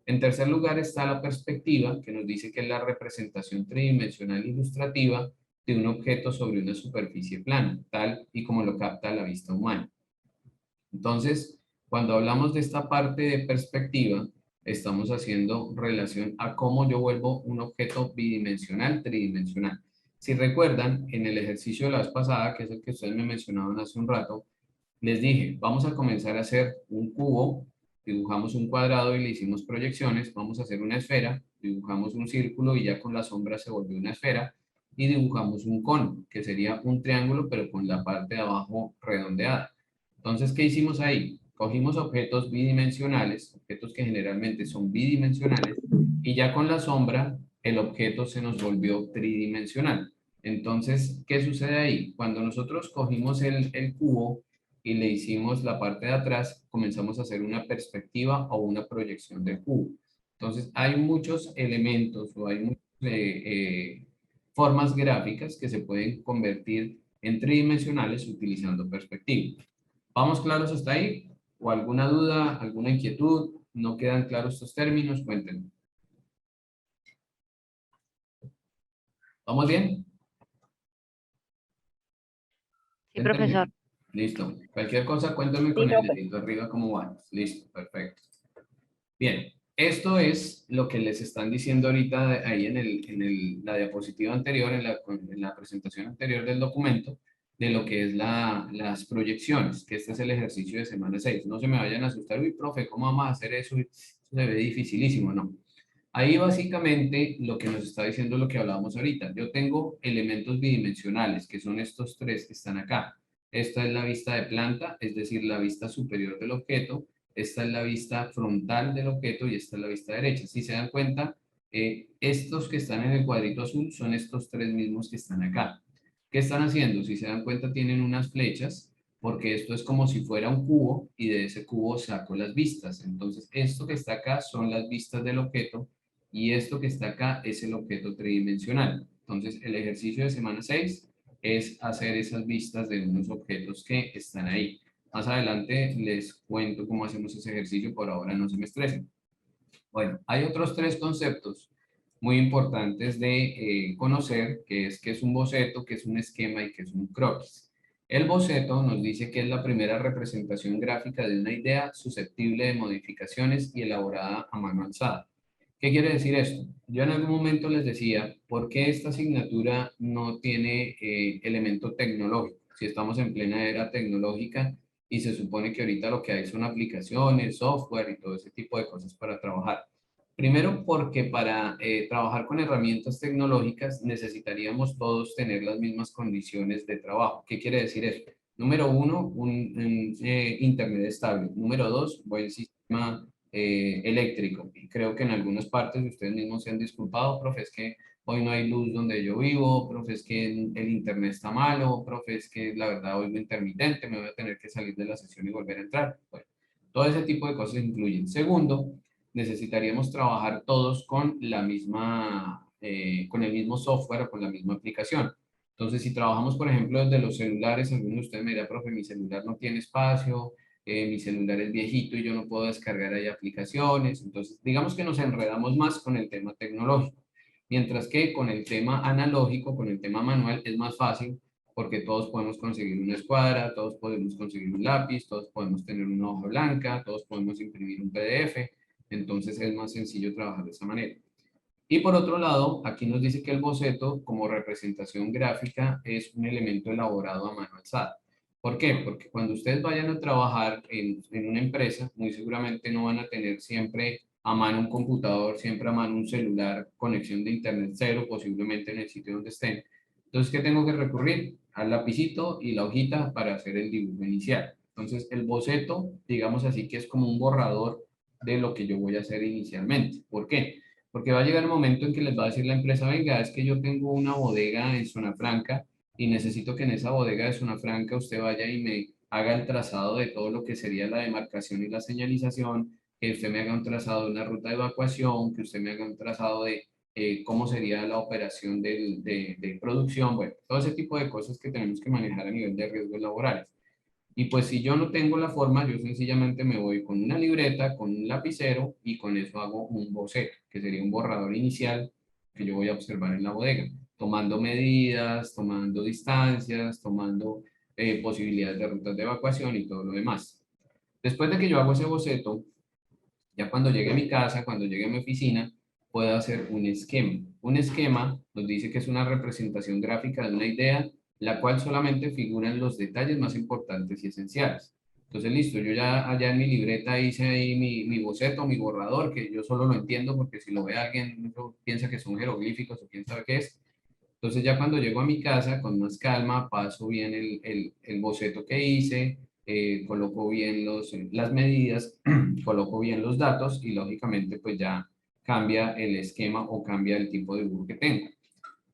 En tercer lugar está la perspectiva, que nos dice que es la representación tridimensional ilustrativa de un objeto sobre una superficie plana, tal y como lo capta la vista humana. Entonces, cuando hablamos de esta parte de perspectiva, estamos haciendo relación a cómo yo vuelvo un objeto bidimensional, tridimensional. Si recuerdan, en el ejercicio de la vez pasada, que es el que ustedes me mencionaban hace un rato, les dije, vamos a comenzar a hacer un cubo, dibujamos un cuadrado y le hicimos proyecciones, vamos a hacer una esfera, dibujamos un círculo y ya con la sombra se volvió una esfera, y dibujamos un cono, que sería un triángulo, pero con la parte de abajo redondeada. Entonces, ¿qué hicimos ahí? Cogimos objetos bidimensionales, objetos que generalmente son bidimensionales, y ya con la sombra, el objeto se nos volvió tridimensional. Entonces, ¿qué sucede ahí? Cuando nosotros cogimos el cubo y le hicimos la parte de atrás, comenzamos a hacer una perspectiva o una proyección del cubo. Entonces, hay muchos elementos o hay muchas formas gráficas que se pueden convertir en tridimensionales utilizando perspectiva. ¿Vamos claros hasta ahí? ¿O alguna duda, alguna inquietud? ¿No quedan claros estos términos? Cuéntenme. ¿Vamos bien? Sí, profesor. Listo. Cualquier cosa, cuéntame con el dedito arriba cómo van. Listo, perfecto. Bien, esto es lo que les están diciendo ahorita ahí en la diapositiva anterior, en la presentación anterior del documento, de lo que es las proyecciones, que este es el ejercicio de semana 6. No se me vayan a asustar, uy, profe, ¿cómo vamos a hacer eso? Eso se ve dificilísimo, no. Ahí básicamente lo que nos está diciendo es lo que hablábamos ahorita. Yo tengo elementos bidimensionales, que son estos tres que están acá. Esta es la vista de planta, es decir, la vista superior del objeto. Esta es la vista frontal del objeto y esta es la vista derecha. Si se dan cuenta, estos que están en el cuadrito azul son estos tres mismos que están acá. ¿Qué están haciendo? Si se dan cuenta, tienen unas flechas, porque esto es como si fuera un cubo y de ese cubo saco las vistas. Entonces, esto que está acá son las vistas del objeto y esto que está acá es el objeto tridimensional. Entonces, el ejercicio de semana 6 es hacer esas vistas de unos objetos que están ahí. Más adelante les cuento cómo hacemos ese ejercicio, por ahora no se me estresen. Bueno, hay otros tres conceptos muy importantes de conocer, que es un boceto, que es un esquema y que es un croquis. El boceto nos dice que es la primera representación gráfica de una idea susceptible de modificaciones y elaborada a mano alzada. ¿Qué quiere decir esto? Yo en algún momento les decía, ¿por qué esta asignatura no tiene elemento tecnológico? Si estamos en plena era tecnológica y se supone que ahorita lo que hay son aplicaciones, software y todo ese tipo de cosas para trabajar. Primero, porque para trabajar con herramientas tecnológicas necesitaríamos todos tener las mismas condiciones de trabajo. ¿Qué quiere decir eso? Número uno, un internet estable. Número dos, buen sistema eléctrico. Y creo que en algunas partes ustedes mismos se han disculpado, profe, es que hoy no hay luz donde yo vivo, profe, es que el internet está malo, profe, es que la verdad hoy es intermitente, me voy a tener que salir de la sesión y volver a entrar. Bueno, todo ese tipo de cosas incluyen. Segundo, necesitaríamos trabajar todos con la misma, con el mismo software o con la misma aplicación. Entonces, si trabajamos, por ejemplo, desde los celulares, alguno de ustedes me dirá, profe, mi celular no tiene espacio, mi celular es viejito y yo no puedo descargar ahí aplicaciones. Entonces, digamos que nos enredamos más con el tema tecnológico, mientras que con el tema analógico, con el tema manual, es más fácil porque todos podemos conseguir una escuadra, todos podemos conseguir un lápiz, todos podemos tener una hoja blanca, todos podemos imprimir un PDF, entonces es más sencillo trabajar de esa manera. Y por otro lado, aquí nos dice que el boceto como representación gráfica es un elemento elaborado a mano alzada. ¿Por qué? Porque cuando ustedes vayan a trabajar en una empresa, muy seguramente no van a tener siempre a mano un computador, siempre a mano un celular, conexión de internet cero, posiblemente en el sitio donde estén. Entonces, ¿qué tengo que recurrir? Al lapicito y la hojita para hacer el dibujo inicial. Entonces, el boceto, digamos así, que es como un borrador de lo que yo voy a hacer inicialmente. ¿Por qué? Porque va a llegar el momento en que les va a decir la empresa, venga, es que yo tengo una bodega en Zona Franca y necesito que en esa bodega de zona franca usted vaya y me haga el trazado de todo lo que sería la demarcación y la señalización, que usted me haga un trazado de una ruta de evacuación, que usted me haga un trazado de cómo sería la operación de producción, bueno, todo ese tipo de cosas que tenemos que manejar a nivel de riesgos laborales. Y pues si yo no tengo la forma, yo sencillamente me voy con una libreta, con un lapicero y con eso hago un boceto, que sería un borrador inicial que yo voy a observar en la bodega, tomando medidas, tomando distancias, tomando posibilidades de rutas de evacuación y todo lo demás. Después de que yo hago ese boceto, ya cuando llegue a mi casa, cuando llegue a mi oficina, puedo hacer un esquema. Un esquema nos dice que es una representación gráfica de una idea, la cual solamente figuran los detalles más importantes y esenciales. Entonces, listo, yo ya allá en mi libreta hice ahí mi boceto, mi borrador, que yo solo lo entiendo porque si lo ve alguien piensa que son jeroglíficos o quién sabe qué es. Entonces ya cuando llego a mi casa, con más calma, paso bien el boceto que hice, coloco bien las medidas, coloco bien los datos y lógicamente pues ya cambia el esquema o cambia el tipo de dibujo que tengo.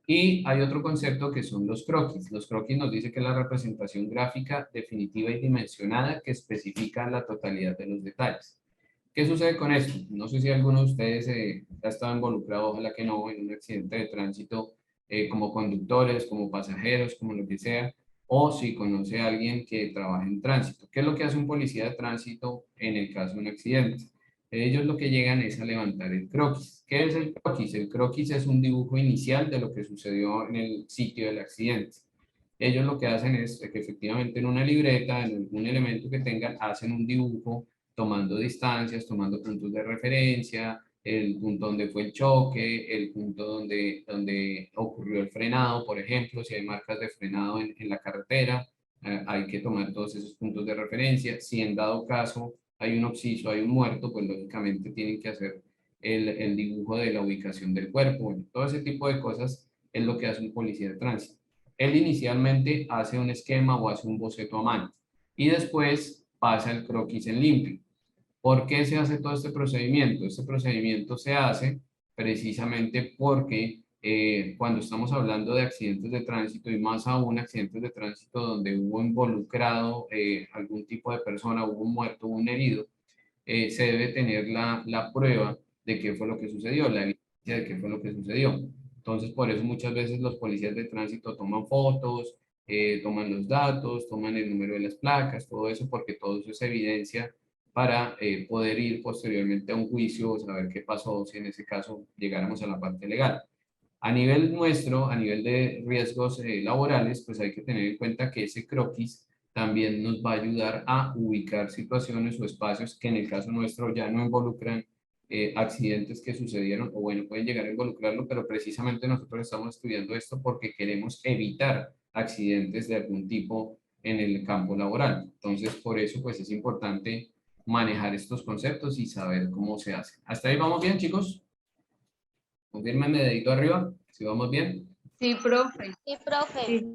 Y hay otro concepto que son los croquis. Los croquis nos dice que es la representación gráfica definitiva y dimensionada que especifica la totalidad de los detalles. ¿Qué sucede con esto? No sé si alguno de ustedes ha estado involucrado, ojalá que no, en un accidente de tránsito como conductores, como pasajeros, como lo que sea, o si conoce a alguien que trabaja en tránsito. ¿Qué es lo que hace un policía de tránsito en el caso de un accidente? Ellos lo que llegan es a levantar el croquis. ¿Qué es el croquis? El croquis es un dibujo inicial de lo que sucedió en el sitio del accidente. Ellos lo que hacen es que efectivamente en una libreta, en algún elemento que tengan, hacen un dibujo tomando distancias, tomando puntos de referencia, el punto donde fue el choque, el punto donde ocurrió el frenado, por ejemplo, si hay marcas de frenado en la carretera, hay que tomar todos esos puntos de referencia. Si en dado caso hay un occiso, hay un muerto, pues lógicamente tienen que hacer el dibujo de la ubicación del cuerpo. Bueno, todo ese tipo de cosas es lo que hace un policía de tránsito. Él inicialmente hace un esquema o hace un boceto a mano y después pasa el croquis en limpio. ¿Por qué se hace todo este procedimiento? Este procedimiento se hace precisamente porque cuando estamos hablando de accidentes de tránsito y más aún accidentes de tránsito donde hubo involucrado algún tipo de persona, hubo un muerto, hubo un herido, se debe tener la prueba de qué fue lo que sucedió, la evidencia de qué fue lo que sucedió. Entonces, por eso muchas veces los policías de tránsito toman fotos, toman los datos, toman el número de las placas, todo eso, porque todo eso es evidencia para poder ir posteriormente a un juicio o saber qué pasó si en ese caso llegáramos a la parte legal. A nivel nuestro, a nivel de riesgos laborales, pues hay que tener en cuenta que ese croquis también nos va a ayudar a ubicar situaciones o espacios que en el caso nuestro ya no involucran accidentes que sucedieron, o bueno, pueden llegar a involucrarlo, pero precisamente nosotros estamos estudiando esto porque queremos evitar accidentes de algún tipo en el campo laboral. Entonces, por eso, pues es importante manejar estos conceptos y saber cómo se hace. ¿Hasta ahí vamos bien, chicos? Confírmenme dedito arriba, si vamos bien. Sí, profe. Sí, profe. Sí.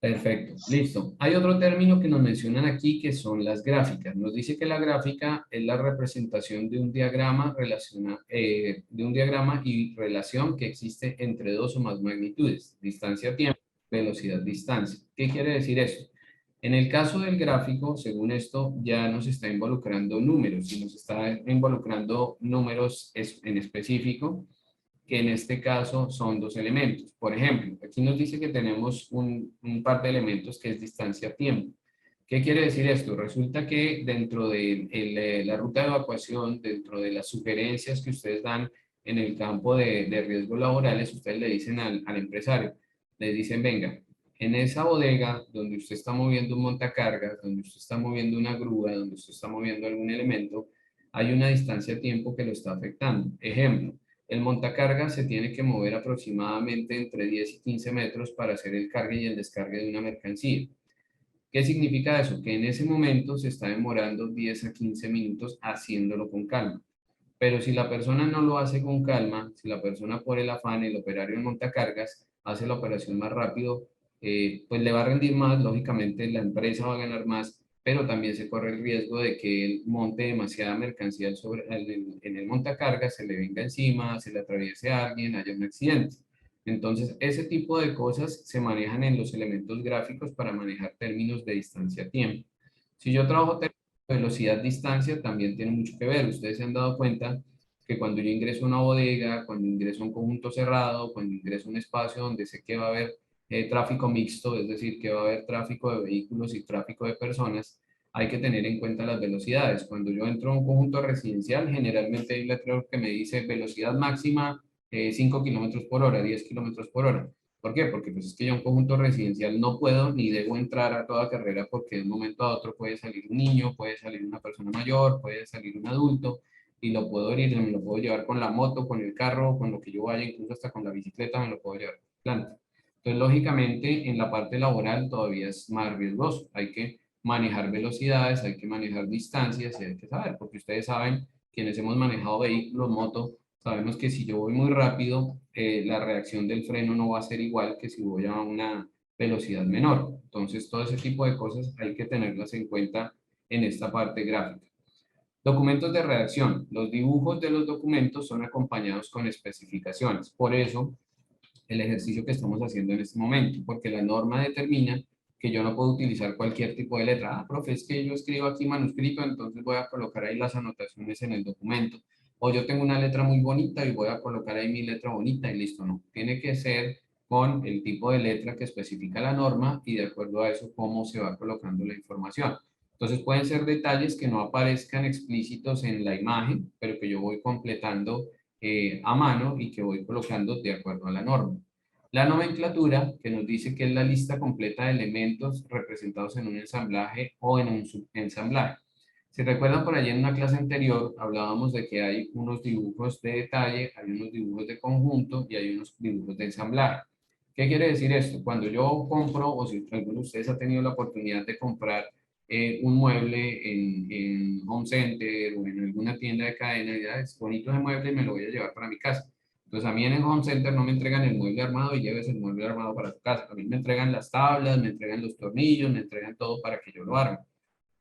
Perfecto, listo. Hay otro término que nos mencionan aquí que son las gráficas. Nos dice que la gráfica es la representación de un diagrama, y relación que existe entre dos o más magnitudes, distancia-tiempo, velocidad-distancia. ¿Qué quiere decir eso? En el caso del gráfico, según esto, ya nos está involucrando números, y nos está involucrando números en específico, que en este caso son dos elementos. Por ejemplo, aquí nos dice que tenemos un par de elementos que es distancia-tiempo. ¿Qué quiere decir esto? Resulta que dentro de la ruta de evacuación, dentro de las sugerencias que ustedes dan en el campo de riesgos laborales, ustedes le dicen al empresario, le dicen, venga, en esa bodega donde usted está moviendo un montacargas, donde usted está moviendo una grúa, donde usted está moviendo algún elemento, hay una distancia-tiempo que lo está afectando. Ejemplo, el montacargas se tiene que mover aproximadamente entre 10 y 15 metros para hacer el cargue y el descargue de una mercancía. ¿Qué significa eso? Que en ese momento se está demorando 10 a 15 minutos haciéndolo con calma. Pero si la persona no lo hace con calma, si la persona por el afán, el operario en montacargas, hace la operación más rápido, pues le va a rendir más, lógicamente la empresa va a ganar más, pero también se corre el riesgo de que él monte demasiada mercancía en el montacargas, se le venga encima, se le atraviese a alguien, haya un accidente. Entonces, ese tipo de cosas se manejan en los elementos gráficos para manejar términos de distancia-tiempo. Si yo trabajo términos de velocidad-distancia, también tiene mucho que ver. Ustedes se han dado cuenta que cuando yo ingreso a una bodega, cuando ingreso a un conjunto cerrado, cuando ingreso a un espacio donde sé que va a haber tráfico mixto, es decir, que va a haber tráfico de vehículos y tráfico de personas, hay que tener en cuenta las velocidades. Cuando yo entro a un conjunto residencial, generalmente hay un letrero que me dice velocidad máxima 5 kilómetros por hora, 10 kilómetros por hora. ¿Por qué? Porque pues es que yo en un conjunto residencial no puedo ni debo entrar a toda carrera porque de un momento a otro puede salir un niño, puede salir una persona mayor, puede salir un adulto y lo puedo herir, me lo puedo llevar con la moto, con el carro, con lo que yo vaya, incluso hasta con la bicicleta me lo puedo llevar por delante. Entonces, lógicamente, en la parte laboral todavía es más riesgoso. Hay que manejar velocidades, hay que manejar distancias y hay que saber, porque ustedes saben, quienes hemos manejado vehículos, moto, sabemos que si yo voy muy rápido, la reacción del freno no va a ser igual que si voy a una velocidad menor. Entonces, todo ese tipo de cosas hay que tenerlas en cuenta en esta parte gráfica. Documentos de redacción. Los dibujos de los documentos son acompañados con especificaciones. Por eso, el ejercicio que estamos haciendo en este momento, porque la norma determina que yo no puedo utilizar cualquier tipo de letra. Ah, profe, es que yo escribo aquí manuscrito, entonces voy a colocar ahí las anotaciones en el documento. O yo tengo una letra muy bonita y voy a colocar ahí mi letra bonita y listo. No, tiene que ser con el tipo de letra que especifica la norma y de acuerdo a eso cómo se va colocando la información. Entonces pueden ser detalles que no aparezcan explícitos en la imagen, pero que yo voy completando a mano y que voy colocando de acuerdo a la norma. La nomenclatura, que nos dice que es la lista completa de elementos representados en un ensamblaje o en un subensamblaje. Si recuerdan por allí en una clase anterior, hablábamos de que hay unos dibujos de detalle, hay unos dibujos de conjunto y hay unos dibujos de ensamblaje. ¿Qué quiere decir esto? Cuando yo compro, o si alguno de ustedes ha tenido la oportunidad de comprar un mueble en Home Center o en alguna tienda de cadena, y es bonito ese mueble y me lo voy a llevar para mi casa. Entonces a mí en el Home Center no me entregan el mueble armado y lleves el mueble armado para tu casa. A mí me entregan las tablas, me entregan los tornillos, me entregan todo para que yo lo arme.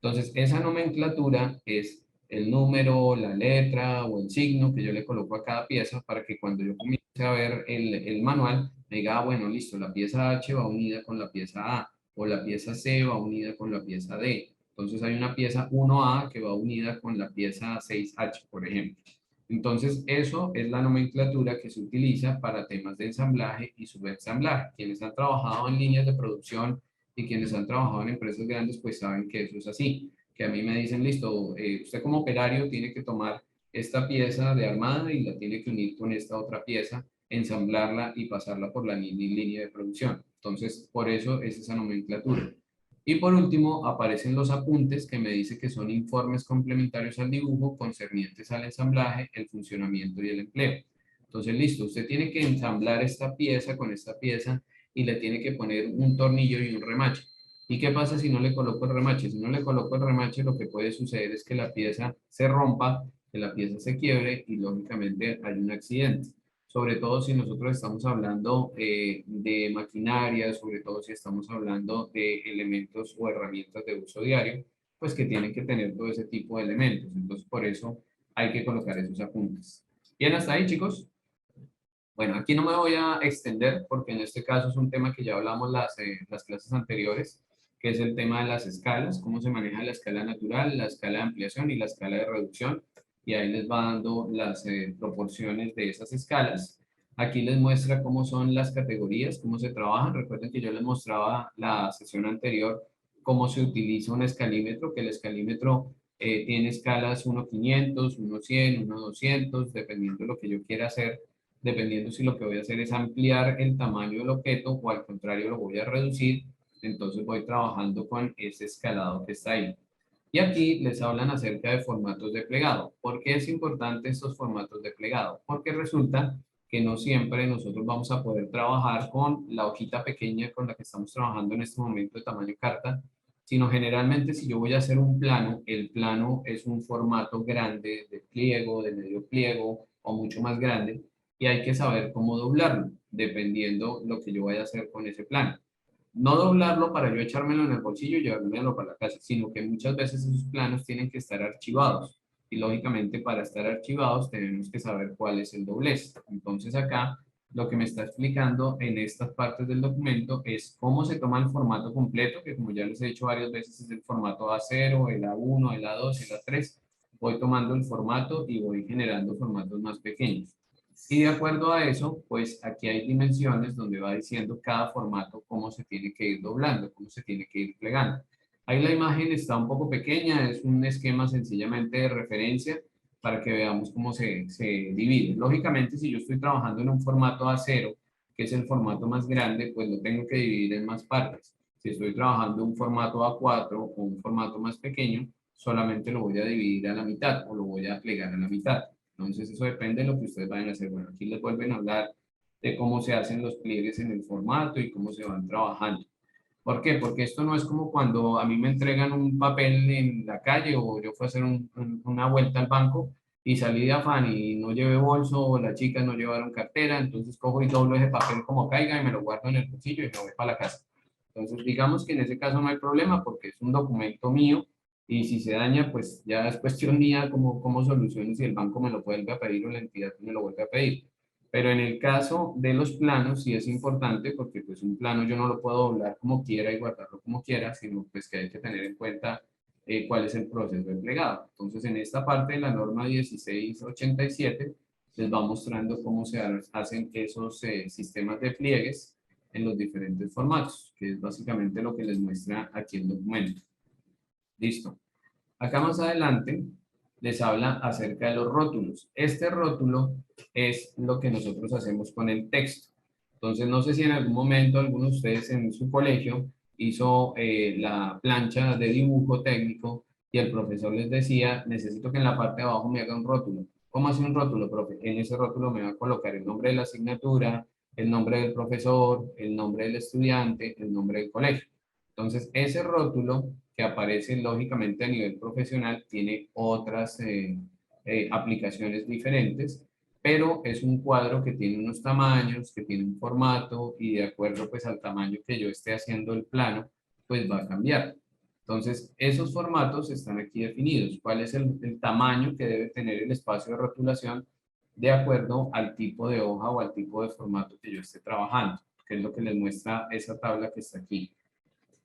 Entonces esa nomenclatura es el número, la letra o el signo que yo le coloco a cada pieza para que cuando yo comience a ver el manual me diga, ah, bueno, listo, la pieza H va unida con la pieza A o la pieza C va unida con la pieza D. Entonces hay una pieza 1A que va unida con la pieza 6H, por ejemplo. Entonces, eso es la nomenclatura que se utiliza para temas de ensamblaje y subensamblaje. Quienes han trabajado en líneas de producción y quienes han trabajado en empresas grandes, pues saben que eso es así. Que a mí me dicen, listo, usted como operario tiene que tomar esta pieza de armada y la tiene que unir con esta otra pieza, ensamblarla y pasarla por la línea de producción. Entonces, por eso es esa nomenclatura. Y por último, aparecen los apuntes que me dice que son informes complementarios al dibujo concernientes al ensamblaje, el funcionamiento y el empleo. Entonces, listo, usted tiene que ensamblar esta pieza con esta pieza y le tiene que poner un tornillo y un remache. ¿Y qué pasa si no le coloco el remache? Si no le coloco el remache, lo que puede suceder es que la pieza se rompa, que la pieza se quiebre y lógicamente hay un accidente. Sobre todo si nosotros estamos hablando de maquinaria, sobre todo si estamos hablando de elementos o herramientas de uso diario, pues que tienen que tener todo ese tipo de elementos. Entonces, por eso hay que colocar esos apuntes. ¿Bien hasta ahí, chicos? Bueno, aquí no me voy a extender porque en este caso es un tema que ya hablamos las clases anteriores, que es el tema de las escalas, cómo se maneja la escala natural, la escala de ampliación y la escala de reducción. Y ahí les va dando las proporciones de esas escalas. Aquí les muestra cómo son las categorías, cómo se trabajan. Recuerden que yo les mostraba la sesión anterior cómo se utiliza un escalímetro, que el escalímetro tiene escalas 1.500, 1.100, 1.200, dependiendo de lo que yo quiera hacer, dependiendo si lo que voy a hacer es ampliar el tamaño del objeto o al contrario lo voy a reducir, entonces voy trabajando con ese escalado que está ahí. Y aquí les hablan acerca de formatos de plegado. ¿Por qué es importante estos formatos de plegado? Porque resulta que no siempre nosotros vamos a poder trabajar con la hojita pequeña con la que estamos trabajando en este momento de tamaño carta, sino generalmente si yo voy a hacer un plano, el plano es un formato grande de pliego, de medio pliego o mucho más grande y hay que saber cómo doblarlo, dependiendo lo que yo vaya a hacer con ese plano. No doblarlo para yo echármelo en el bolsillo y llevármelo para la casa, sino que muchas veces esos planos tienen que estar archivados. Y lógicamente para estar archivados tenemos que saber cuál es el doblez. Entonces acá lo que me está explicando en estas partes del documento es cómo se toma el formato completo, que como ya les he dicho varias veces es el formato A0, el A1, el A2, el A3. Voy tomando el formato y voy generando formatos más pequeños. Y de acuerdo a eso, pues aquí hay dimensiones donde va diciendo cada formato cómo se tiene que ir doblando, cómo se tiene que ir plegando. Ahí la imagen está un poco pequeña, es un esquema sencillamente de referencia para que veamos cómo se divide. Lógicamente, si yo estoy trabajando en un formato A0, que es el formato más grande, pues lo tengo que dividir en más partes. Si estoy trabajando en un formato A4 o un formato más pequeño, solamente lo voy a dividir a la mitad o lo voy a plegar a la mitad. Entonces, eso depende de lo que ustedes vayan a hacer. Bueno, aquí les vuelven a hablar de cómo se hacen los pliegues en el formato y cómo se van trabajando. ¿Por qué? Porque esto no es como cuando a mí me entregan un papel en la calle o yo fui a hacer una vuelta al banco y salí de afán y no llevé bolso o las chicas no llevaron cartera, entonces cojo y doblo ese papel como caiga y me lo guardo en el bolsillo y me voy para la casa. Entonces digamos que en ese caso no hay problema porque es un documento mío y si se daña pues ya es cuestión mía cómo soluciono si el banco me lo vuelve a pedir o la entidad me lo vuelve a pedir. Pero en el caso de los planos sí es importante porque pues un plano yo no lo puedo doblar como quiera y guardarlo como quiera, sino pues que hay que tener en cuenta cuál es el proceso de plegado. Entonces en esta parte de la norma 1687 les va mostrando cómo se hacen esos sistemas de pliegues en los diferentes formatos, que es básicamente lo que les muestra aquí el documento. Listo. Acá más adelante les habla acerca de los rótulos. Este rótulo es lo que nosotros hacemos con el texto. Entonces, no sé si en algún momento alguno de ustedes en su colegio hizo la plancha de dibujo técnico y el profesor les decía, necesito que en la parte de abajo me haga un rótulo. ¿Cómo hace un rótulo, profe? En ese rótulo me va a colocar el nombre de la asignatura, el nombre del profesor, el nombre del estudiante, el nombre del colegio. Entonces, ese rótulo que aparece lógicamente a nivel profesional tiene otras aplicaciones diferentes, pero es un cuadro que tiene unos tamaños, que tiene un formato y de acuerdo pues al tamaño que yo esté haciendo el plano, pues va a cambiar. Entonces, esos formatos están aquí definidos. ¿Cuál es el tamaño que debe tener el espacio de rotulación de acuerdo al tipo de hoja o al tipo de formato que yo esté trabajando? Que es lo que les muestra esa tabla que está aquí.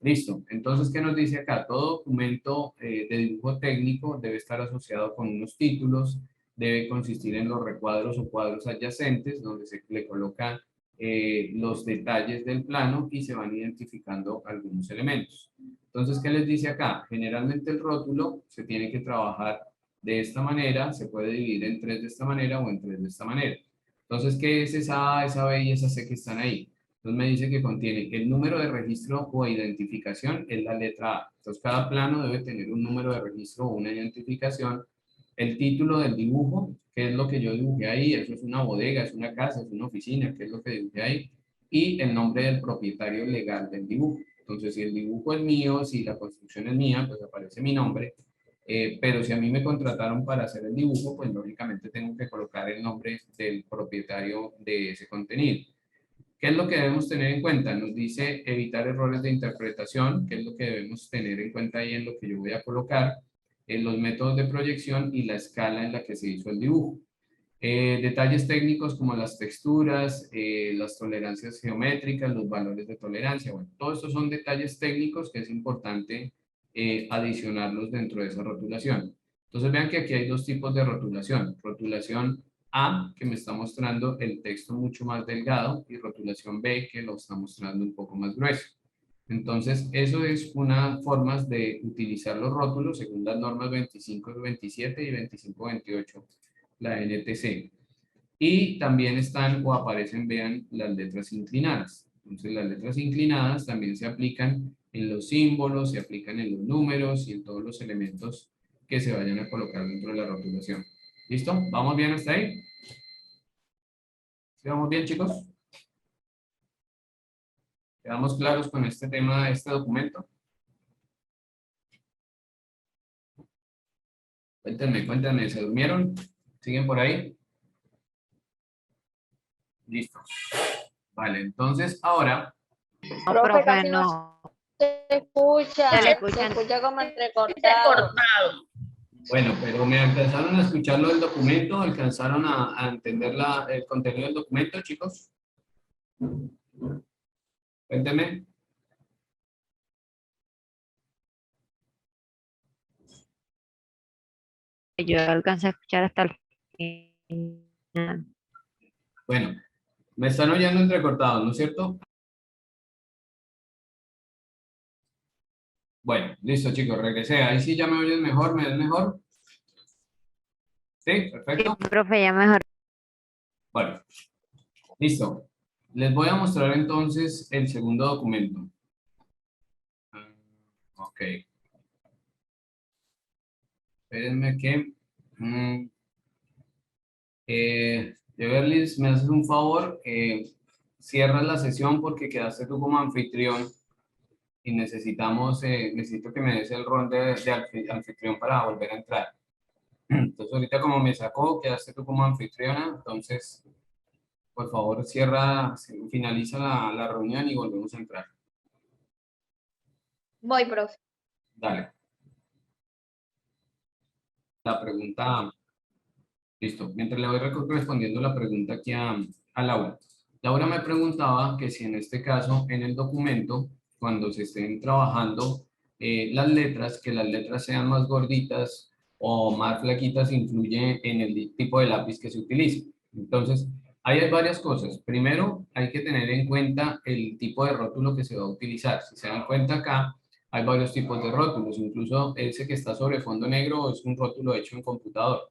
Listo. Entonces, ¿qué nos dice acá? Todo documento de dibujo técnico debe estar asociado con unos títulos, debe consistir en los recuadros o cuadros adyacentes, donde se le colocan los detalles del plano y se van identificando algunos elementos. Entonces, ¿qué les dice acá? Generalmente el rótulo se tiene que trabajar de esta manera, se puede dividir en 3 de esta manera o en 3 de esta manera. Entonces, ¿qué es esa A, esa B y esa C que están ahí? Entonces me dice que contiene el número de registro o identificación, es la letra A. Entonces cada plano debe tener un número de registro o una identificación. El título del dibujo, que es lo que yo dibujé ahí, eso es una bodega, es una casa, es una oficina, que es lo que dibujé ahí. Y el nombre del propietario legal del dibujo. Entonces si el dibujo es mío, si la construcción es mía, pues aparece mi nombre. Pero si a mí me contrataron para hacer el dibujo, pues lógicamente tengo que colocar el nombre del propietario de ese contenido. ¿Qué es lo que debemos tener en cuenta? Nos dice evitar errores de interpretación, que es lo que debemos tener en cuenta ahí en lo que yo voy a colocar, los métodos de proyección y la escala en la que se hizo el dibujo. Detalles técnicos como las texturas, las tolerancias geométricas, los valores de tolerancia. Bueno, todos estos son detalles técnicos que es importante adicionarlos dentro de esa rotulación. Entonces vean que aquí hay dos tipos de rotulación. Rotulación A, que me está mostrando el texto mucho más delgado, y rotulación B, que lo está mostrando un poco más grueso. Entonces, eso es una forma de utilizar los rótulos según las normas 2527 y 2528, la NTC. Y también están o aparecen, vean, las letras inclinadas. Entonces, las letras inclinadas también se aplican en los símbolos, se aplican en los números y en todos los elementos que se vayan a colocar dentro de la rotulación. ¿Listo? ¿Vamos bien hasta ahí? ¿Sí vamos bien, chicos? ¿Quedamos claros con este tema de este documento? Cuéntenme, ¿se durmieron? ¿Siguen por ahí? Listo. Vale, entonces ahora... Profe, casi no se escucha, se escucha como entrecortado. Bueno, pero ¿me alcanzaron a escuchar lo del documento? ¿Alcanzaron a entender el contenido del documento, chicos? Cuénteme. Yo alcancé a escuchar hasta el final. Bueno, me están oyendo entrecortados, ¿no es cierto? Bueno, listo, chicos, regresé. Ahí sí ya me oyen mejor, ¿me ven mejor? Sí, Sí, perfecto. profe, ya mejor. Bueno, listo. Les voy a mostrar entonces el segundo documento. Ok. Espérenme que... Everlis, me haces un favor, cierras la sesión porque quedaste tú como anfitrión y necesito que me des el rol de anfitrión para volver a entrar. Entonces ahorita como me sacó, quedaste tú como anfitriona, entonces por favor finaliza la reunión y volvemos a entrar. Voy, profe. Dale. La pregunta, listo. Mientras le voy respondiendo la pregunta aquí a Laura. Laura me preguntaba que si en este caso, en el documento, cuando se estén trabajando las letras, que las letras sean más gorditas o más flaquitas, influye en el tipo de lápiz que se utilice. Entonces, ahí hay varias cosas. Primero, hay que tener en cuenta el tipo de rótulo que se va a utilizar. Si se dan cuenta acá, hay varios tipos de rótulos. Incluso ese que está sobre fondo negro es un rótulo hecho en computador,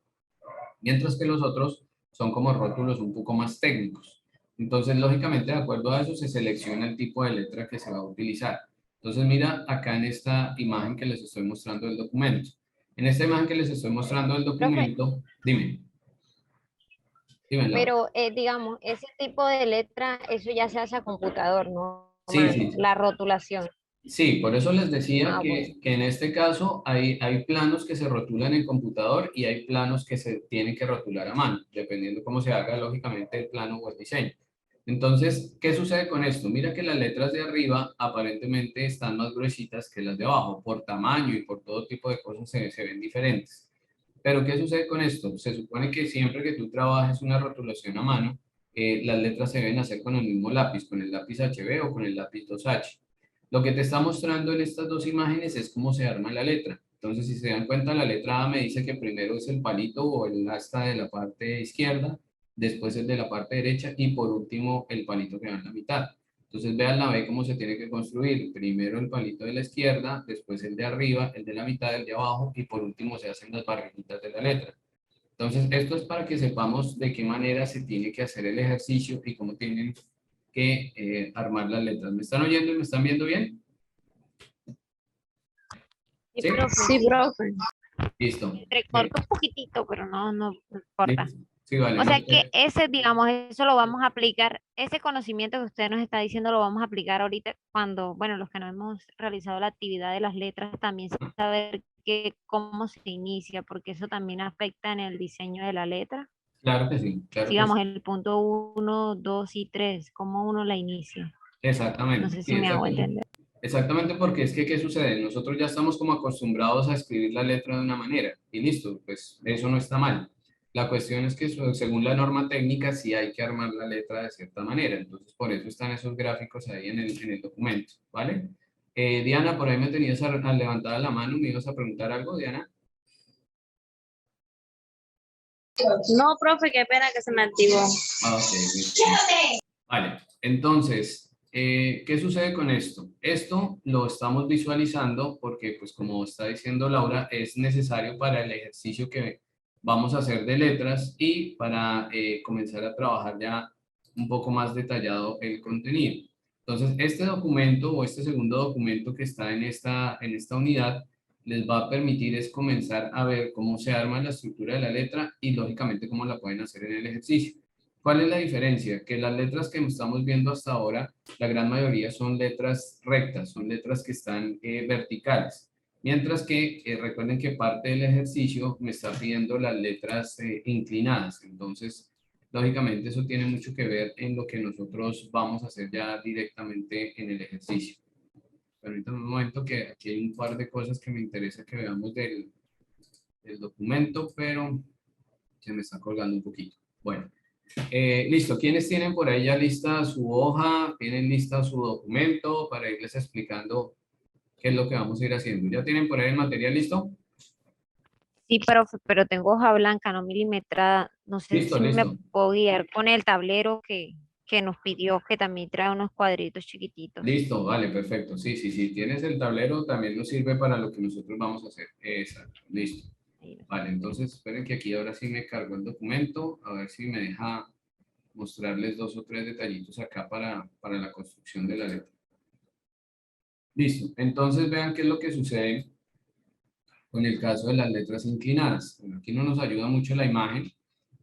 mientras que los otros son como rótulos un poco más técnicos. Entonces, lógicamente, de acuerdo a eso, se selecciona el tipo de letra que se va a utilizar. Entonces, mira acá en esta imagen que les estoy mostrando del documento. En esta imagen que les estoy mostrando del documento, dime. Dime, Laura. Pero digamos, ese tipo de letra, eso ya se hace a computador, ¿no? Sí, sí, sí. La rotulación. Sí, por eso les decía Ah, bueno. que en este caso hay planos que se rotulan en computador y hay planos que se tienen que rotular a mano, dependiendo cómo se haga lógicamente el plano o el diseño. Entonces, ¿qué sucede con esto? Mira que las letras de arriba aparentemente están más gruesitas que las de abajo, por tamaño y por todo tipo de cosas se ven diferentes. Pero ¿qué sucede con esto? Se supone que siempre que tú trabajes una rotulación a mano, las letras se deben hacer con el mismo lápiz, con el lápiz HB o con el lápiz 2H. Lo que te está mostrando en estas dos imágenes es cómo se arma la letra. Entonces, si se dan cuenta, la letra A me dice que primero es el palito o el asta de la parte izquierda, después el de la parte derecha y por último el palito que va en la mitad. Entonces, vean la B cómo se tiene que construir. Primero el palito de la izquierda, después el de arriba, el de la mitad, el de abajo y por último se hacen las barritas de la letra. Entonces, esto es para que sepamos de qué manera se tiene que hacer el ejercicio y cómo tienen que armar las letras. ¿Me están oyendo y me están viendo bien? Sí, profe. Sí, profe. Listo. Recorto un poquitito, pero no importa. Listo. Sí, vale. O sea que ese, digamos, eso lo vamos a aplicar, ese conocimiento que usted nos está diciendo lo vamos a aplicar ahorita cuando, bueno, los que no hemos realizado la actividad de las letras, también saber cómo se inicia, porque eso también afecta en el diseño de la letra. Claro que sí. Claro Digamos, que sí. el punto 1, 2 y 3, cómo uno la inicia. Exactamente. No sé si Sí, me hago exactamente. entender. Exactamente, porque es que, ¿qué sucede? Nosotros ya estamos como acostumbrados a escribir la letra de una manera y listo, pues eso no está mal. La cuestión es que según la norma técnica sí hay que armar la letra de cierta manera, entonces por eso están esos gráficos ahí en el documento, ¿vale? Diana, por ahí me tenías a levantar la mano, ¿me ibas a preguntar algo, Diana? No, profe, qué pena que se me activó. Ah, ok, listo. Vale, entonces, ¿qué sucede con esto? Esto lo estamos visualizando porque, pues como está diciendo Laura, es necesario para el ejercicio que vamos a hacer de letras y para comenzar a trabajar ya un poco más detallado el contenido. Entonces, este documento o este segundo documento que está en esta unidad les va a permitir es comenzar a ver cómo se arma la estructura de la letra y lógicamente cómo la pueden hacer en el ejercicio. ¿Cuál es la diferencia? Que las letras que estamos viendo hasta ahora, la gran mayoría son letras rectas, son letras que están verticales. Mientras que recuerden que parte del ejercicio me está pidiendo las letras inclinadas. Entonces, lógicamente eso tiene mucho que ver en lo que nosotros vamos a hacer ya directamente en el ejercicio. Permítanme un momento que aquí hay un par de cosas que me interesa que veamos del documento, pero se me está colgando un poquito. Bueno. Listo, ¿quiénes tienen por ahí ya lista su hoja? ¿Tienen lista su documento para irles explicando qué es lo que vamos a ir haciendo? ¿Ya tienen por ahí el material listo? Sí, pero tengo hoja blanca, no milimetrada. No sé Listo, si me listo. puedo guiar con el tablero que nos pidió, que también trae unos cuadritos chiquititos. Listo, vale, perfecto. Sí, sí, sí. Tienes el tablero, también nos sirve para lo que nosotros vamos a hacer. Exacto, listo. Ahí los Vale, entonces esperen que aquí ahora sí me cargo el documento, a ver si me deja mostrarles 2 o 3 detallitos acá para la construcción de la letra. Listo, entonces vean qué es lo que sucede con el caso de las letras inclinadas. Bueno, aquí no nos ayuda mucho la imagen,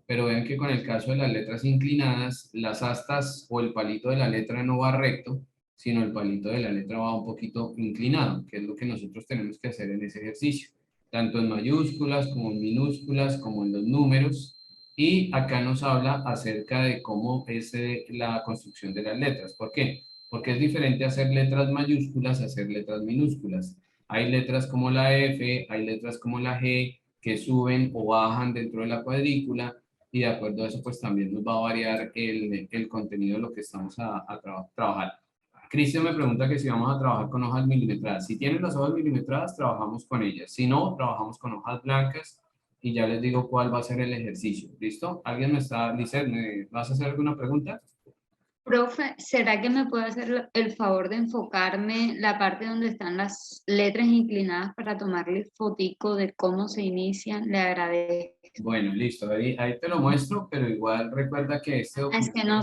pero vean que con el caso de las letras inclinadas, las astas o el palito de la letra no va recto, sino el palito de la letra va un poquito inclinado, que es lo que nosotros tenemos que hacer en ese ejercicio, tanto en mayúsculas como en minúsculas, como en los números. Y acá nos habla acerca de cómo es la construcción de las letras. ¿Por qué? Porque es diferente hacer letras mayúsculas a hacer letras minúsculas. Hay letras como la F, hay letras como la G, que suben o bajan dentro de la cuadrícula, y de acuerdo a eso pues también nos va a variar el contenido de lo que estamos a trabajar. Cristian me pregunta que si vamos a trabajar con hojas milimetradas. Si tienen las hojas milimetradas, trabajamos con ellas. Si no, trabajamos con hojas blancas y ya les digo cuál va a ser el ejercicio. ¿Listo? ¿Alguien me está, Lizeth, ¿me vas a hacer alguna pregunta? Profe, ¿será que me puede hacer el favor de enfocarme la parte donde están las letras inclinadas para tomarle fotico de cómo se inician? Le agradezco. Bueno, listo. Ahí te lo muestro, pero igual recuerda que este Es que documento...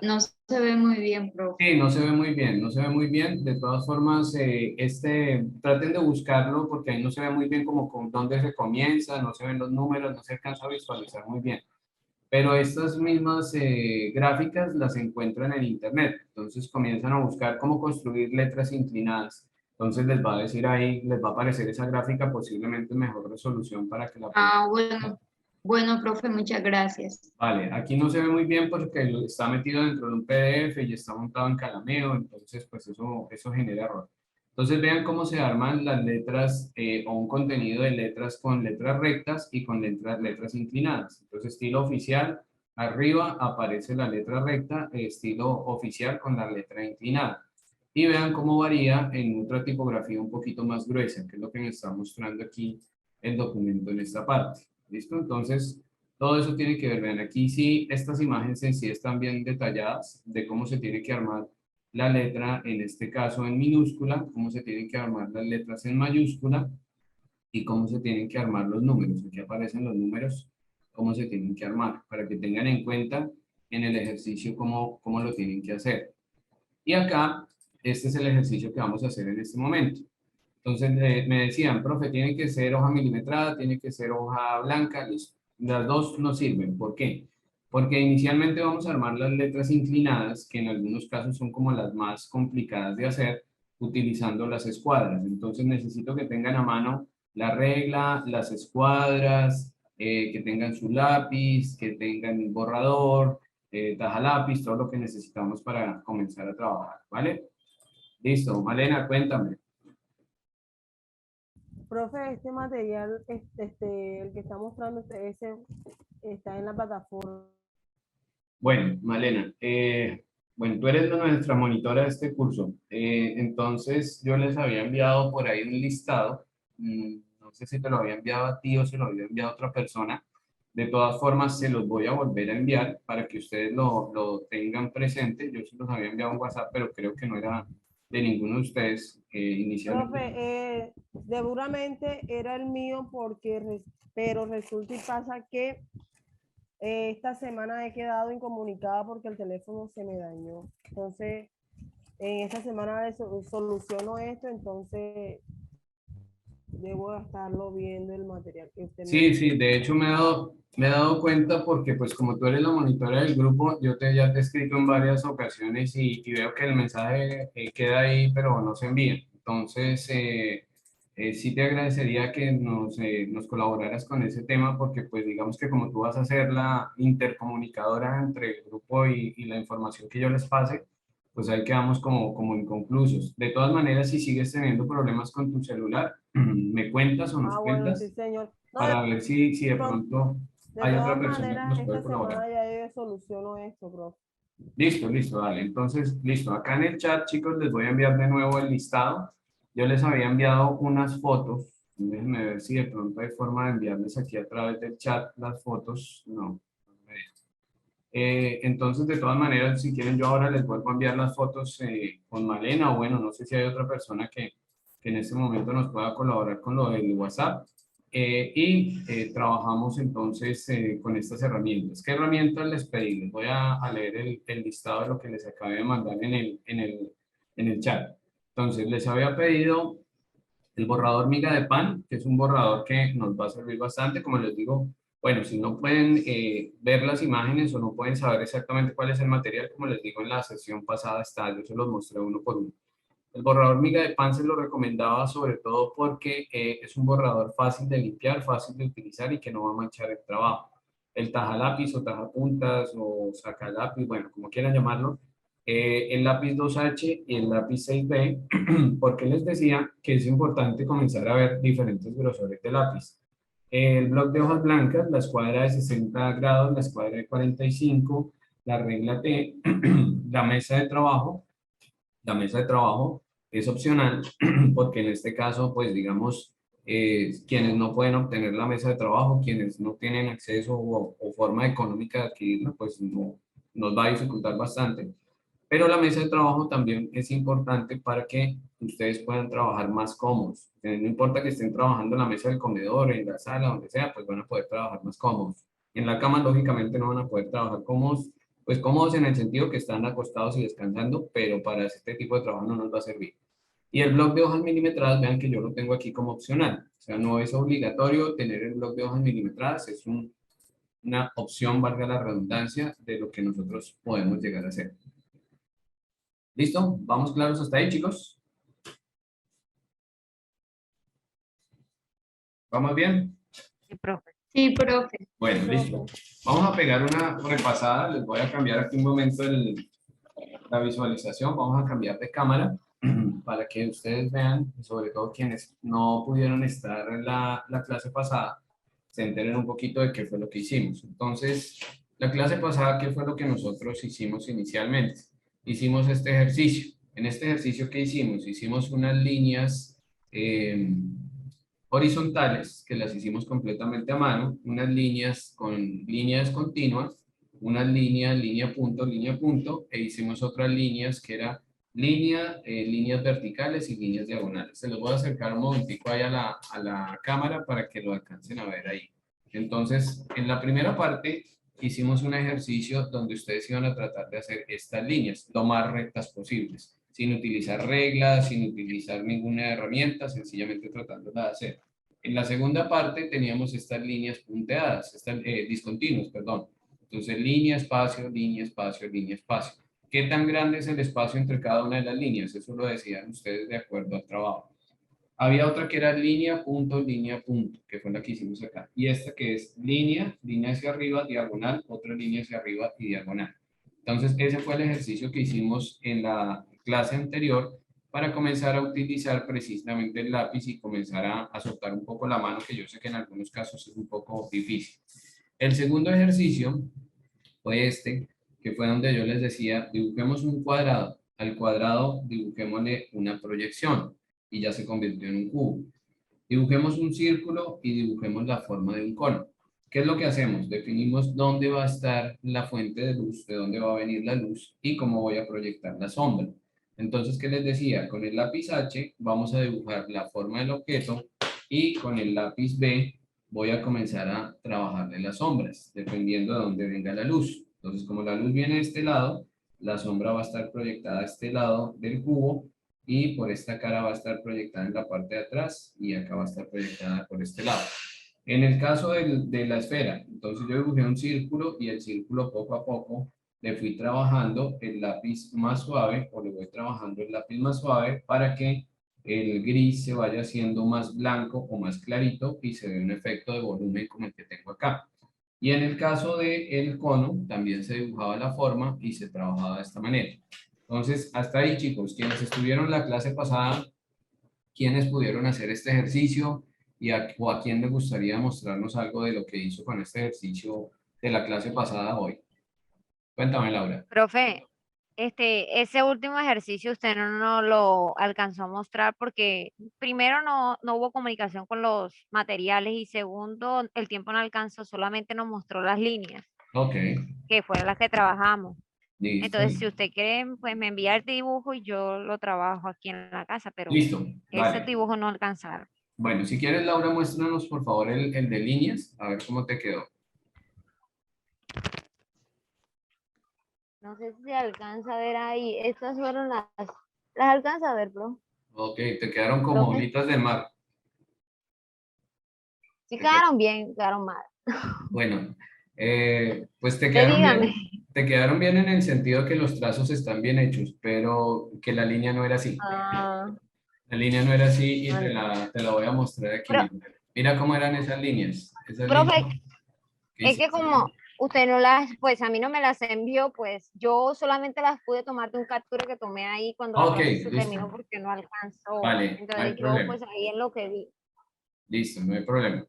no se ve muy bien, profe. Sí, no se ve muy bien, no se ve muy bien. De todas formas, traten de buscarlo porque ahí no se ve muy bien como con dónde se comienza, no se ven los números, no se alcanza a visualizar muy bien. Pero estas mismas gráficas las encuentran en internet. Entonces comienzan a buscar cómo construir letras inclinadas. Entonces les va a decir ahí, les va a aparecer esa gráfica posiblemente en mejor resolución para que la puedan. Ah, bueno, profe, muchas gracias. Vale, aquí no se ve muy bien porque está metido dentro de un PDF y está montado en Calameo, entonces pues eso genera error. Entonces vean cómo se arman las letras o un contenido de letras con letras rectas y con letras inclinadas. Entonces estilo oficial, arriba aparece la letra recta, estilo oficial con la letra inclinada. Y vean cómo varía en otra tipografía un poquito más gruesa, que es lo que me está mostrando aquí el documento en esta parte. ¿Listo? Entonces... todo eso tiene que ver, vean, aquí sí, estas imágenes en sí están bien detalladas de cómo se tiene que armar la letra, en este caso en minúscula, cómo se tienen que armar las letras en mayúscula y cómo se tienen que armar los números. Aquí aparecen los números, cómo se tienen que armar, para que tengan en cuenta en el ejercicio cómo lo tienen que hacer. Y acá, este es el ejercicio que vamos a hacer en este momento. Entonces me decían, profe, tiene que ser hoja milimetrada, tiene que ser hoja blanca, listo. Las dos no sirven. ¿Por qué? Porque inicialmente vamos a armar las letras inclinadas, que en algunos casos son como las más complicadas de hacer, utilizando las escuadras. Entonces necesito que tengan a mano la regla, las escuadras, que tengan su lápiz, que tengan el borrador, taja lápiz, todo lo que necesitamos para comenzar a trabajar, ¿vale? Listo, Malena, cuéntame. Profe, este material, el que está mostrando ese está en la plataforma. Bueno, Malena, bueno, tú eres nuestra monitora de este curso. Entonces, yo les había enviado por ahí un listado. No sé si te lo había enviado a ti o se lo había enviado a otra persona. De todas formas, se los voy a volver a enviar para que ustedes lo tengan presente. Yo se los había enviado en WhatsApp, pero creo que no era de ninguno de ustedes inicialmente. Profe, seguramente era el mío pero resulta y pasa que esta semana he quedado incomunicada porque el teléfono se me dañó. Entonces, en esta semana soluciono esto, entonces debo estarlo viendo el material que usted Sí, sí, de hecho me he dado cuenta porque pues como tú eres la monitora del grupo, ya te he escrito en varias ocasiones y veo que el mensaje queda ahí, pero no se envía. Entonces, sí te agradecería que nos colaboraras con ese tema porque pues digamos que como tú vas a ser la intercomunicadora entre el grupo y la información que yo les pase, pues ahí quedamos como inconclusos. De todas maneras, si sigues teniendo problemas con tu celular, me cuentas o nos bueno, cuentas sí, señor. No, para ver si de pronto, pronto De hay otra todas persona que maneras, nos puede esta colaborar. semana ya yo soluciono esto, profe. Listo, listo, dale. Entonces, listo. Acá en el chat, chicos, les voy a enviar de nuevo el listado. Yo les había enviado unas fotos. Déjenme ver si de pronto hay forma de enviarles aquí a través del chat las fotos. No. Entonces, de todas maneras, si quieren, yo ahora les vuelvo a enviar las fotos con Malena, o bueno, no sé si hay otra persona que en este momento nos pueda colaborar con lo del WhatsApp. Trabajamos entonces con estas herramientas. ¿Qué herramientas les pedí? Les voy a leer el listado de lo que les acabé de mandar en el chat. Entonces, les había pedido el borrador miga de pan, que es un borrador que nos va a servir bastante. Como les digo, bueno, si no pueden ver las imágenes o no pueden saber exactamente cuál es el material, como les digo en la sesión pasada está, yo se los mostré uno por uno. El borrador miga de pan se lo recomendaba sobre todo porque es un borrador fácil de limpiar, fácil de utilizar y que no va a manchar el trabajo. El taja lápiz o taja puntas o saca lápiz, bueno, como quieran llamarlo, el lápiz 2H y el lápiz 6B, porque les decía que es importante comenzar a ver diferentes grosores de lápiz. El bloc de hojas blancas, la escuadra de 60 grados, la escuadra de 45, la regla T, la mesa de trabajo. La mesa de trabajo es opcional porque en este caso, pues digamos, quienes no pueden obtener la mesa de trabajo, quienes no tienen acceso o forma económica de adquirirla, pues no, nos va a dificultar bastante. Pero la mesa de trabajo también es importante para que ustedes puedan trabajar más cómodos. No importa que estén trabajando en la mesa del comedor, en la sala, donde sea, pues van a poder trabajar más cómodos. En la cama, lógicamente, no van a poder trabajar cómodos, pues cómodos en el sentido que están acostados y descansando, pero para este tipo de trabajo no nos va a servir. Y el bloc de hojas milimetradas, vean que yo lo tengo aquí como opcional. O sea, no es obligatorio tener el bloc de hojas milimetradas, es una opción, valga la redundancia, de lo que nosotros podemos llegar a hacer. ¿Listo? ¿Vamos claros hasta ahí, chicos? ¿Vamos bien? Sí, profe. Sí, profe. Bueno, listo. Vamos a pegar una repasada. Les voy a cambiar aquí un momento la visualización. Vamos a cambiar de cámara para que ustedes vean, sobre todo quienes no pudieron estar en la clase pasada, se enteren un poquito de qué fue lo que hicimos. Entonces, la clase pasada, ¿qué fue lo que nosotros hicimos inicialmente? Hicimos este ejercicio. En este ejercicio que hicimos, hicimos unas líneas horizontales que las hicimos completamente a mano, unas líneas con líneas continuas, unas líneas, línea punto, e hicimos otras líneas que era líneas verticales y líneas diagonales. Se los voy a acercar un momentico ahí a la cámara para que lo alcancen a ver ahí. Entonces, en la primera parte hicimos un ejercicio donde ustedes iban a tratar de hacer estas líneas lo más rectas posibles, sin utilizar reglas, sin utilizar ninguna herramienta, sencillamente tratándola de hacer. En la segunda parte teníamos estas líneas punteadas, discontinuas, perdón. Entonces, línea, espacio, línea, espacio, línea, espacio. ¿Qué tan grande es el espacio entre cada una de las líneas? Eso lo decían ustedes de acuerdo al trabajo. Había otra que era línea, punto, que fue la que hicimos acá. Y esta que es línea, línea hacia arriba, diagonal, otra línea hacia arriba y diagonal. Entonces, ese fue el ejercicio que hicimos en la clase anterior para comenzar a utilizar precisamente el lápiz y comenzar a soltar un poco la mano, que yo sé que en algunos casos es un poco difícil. El segundo ejercicio fue este, que fue donde yo les decía, dibujemos un cuadrado. Al cuadrado dibujémosle una proyección y ya se convirtió en un cubo. Dibujemos un círculo y dibujemos la forma de un cono. ¿Qué es lo que hacemos? Definimos dónde va a estar la fuente de luz, de dónde va a venir la luz y cómo voy a proyectar la sombra. Entonces, ¿qué les decía? Con el lápiz H vamos a dibujar la forma del objeto y con el lápiz B voy a comenzar a trabajar de las sombras, dependiendo de dónde venga la luz. Entonces, como la luz viene de este lado, la sombra va a estar proyectada a este lado del cubo y por esta cara va a estar proyectada en la parte de atrás y acá va a estar proyectada por este lado. En el caso de la esfera, entonces yo dibujé un círculo y el círculo poco a poco le fui trabajando el lápiz más suave o le voy trabajando el lápiz más suave para que el gris se vaya haciendo más blanco o más clarito y se ve un efecto de volumen como el que tengo acá. Y en el caso del cono también se dibujaba la forma y se trabajaba de esta manera. Entonces, hasta ahí, chicos, quienes estuvieron la clase pasada, quienes pudieron hacer este ejercicio o a quién le gustaría mostrarnos algo de lo que hizo con este ejercicio de la clase pasada hoy. Cuéntame, Laura. Profe, ese último ejercicio usted no lo alcanzó a mostrar porque primero no hubo comunicación con los materiales y segundo, el tiempo no alcanzó, solamente nos mostró las líneas, Ok, que fueron las que trabajamos. listo. Entonces, si usted quiere, pues me envía el dibujo y yo lo trabajo aquí en la casa, pero Listo, ese vale. dibujo no alcanzaron. Bueno, si quieres, Laura, muéstranos por favor el de líneas, a ver cómo te quedó. No sé si se alcanza a ver ahí. Estas fueron las alcanza a ver, bro. Ok, te quedaron como Profe. bolitas de mar. Sí quedaron bien, quedaron mal. Bueno, pues te Usted quedaron dígame. bien. Te quedaron bien en el sentido que los trazos están bien hechos, pero que la línea no era así. Ah, La línea no era así y vale. te la voy a mostrar aquí Pero, mismo. Mira cómo eran esas líneas. Esas profe, líneas que es que hiciste. como usted no las, pues a mí no me las envió, pues yo solamente las pude tomar de un captura que tomé ahí cuando la Ok, clase se listo. terminó porque no alcanzó. Vale, no hay Entonces yo problema. pues ahí en lo que vi. Listo, no hay problema.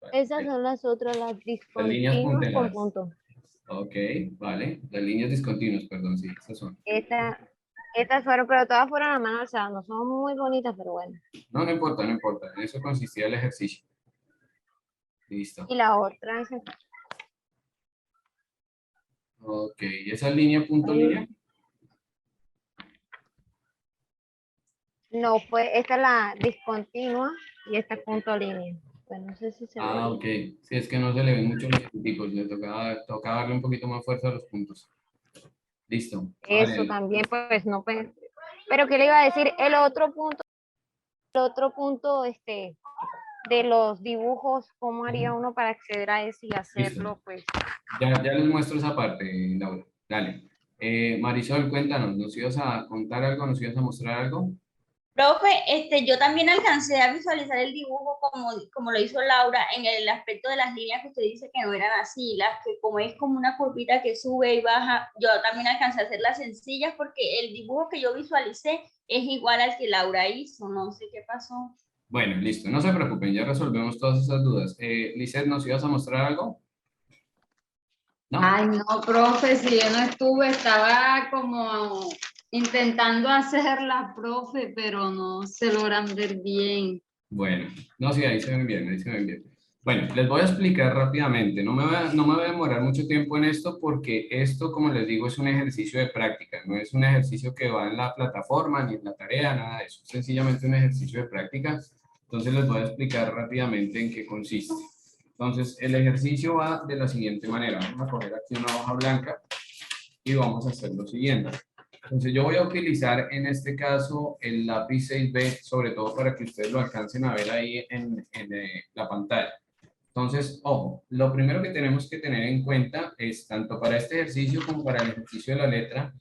Vale, Esas son las otras, las las líneas discontinuas con punteradas. punto. Ok, vale. Las líneas discontinuas, perdón, sí, esas son. Estas fueron, pero todas fueron a mano alzada, no son muy bonitas, pero bueno. No, no importa, no importa. En eso consistía el ejercicio. Listo. Y la otra es esta. Ok, ¿y esa línea punto línea? No, pues esta es la discontinua y esta es punto línea. Pues no sé si se ve Ah, bien. ok. Sí, es que no se le ven mucho los punticos. Le toca darle un poquito más fuerza a los puntos. Listo. Eso Vale. también, pues no, pues. Pero ¿qué le iba a decir? El otro punto, de los dibujos, ¿cómo haría uno para acceder a eso y Listo. hacerlo, pues? Ya les muestro esa parte, Laura. Dale. Marisol, cuéntanos, ¿nos ibas a contar algo? ¿Nos ibas a mostrar algo? Profe, yo también alcancé a visualizar el dibujo como lo hizo Laura en el aspecto de las líneas que usted dice que no eran así, las que como es como una curvita que sube y baja, yo también alcancé a hacerlas sencillas porque el dibujo que yo visualicé es igual al que Laura hizo, no sé qué pasó. Bueno, listo. No se preocupen, ya resolvemos todas esas dudas. Lizeth, ¿nos ibas a mostrar algo? ¿No? Ay, no, profe, si yo no estuve, estaba como intentando hacerla, profe, pero no se logran ver bien. Bueno, no, sí, ahí se ven bien, ahí se ven bien. Bueno, les voy a explicar rápidamente. No me voy a demorar mucho tiempo en esto porque esto, como les digo, es un ejercicio de práctica. No es un ejercicio que va en la plataforma ni en la tarea, nada de eso. Es sencillamente un ejercicio de práctica. Entonces les voy a explicar rápidamente en qué consiste. Entonces, el ejercicio va de la siguiente manera. Vamos a coger aquí una hoja blanca y vamos a hacer lo siguiente. Entonces yo voy a utilizar en este caso el lápiz 6B, sobre todo para que ustedes lo alcancen a ver ahí en la pantalla. Entonces, ojo, lo primero que tenemos que tener en cuenta es, tanto para este ejercicio como para el ejercicio de la letra,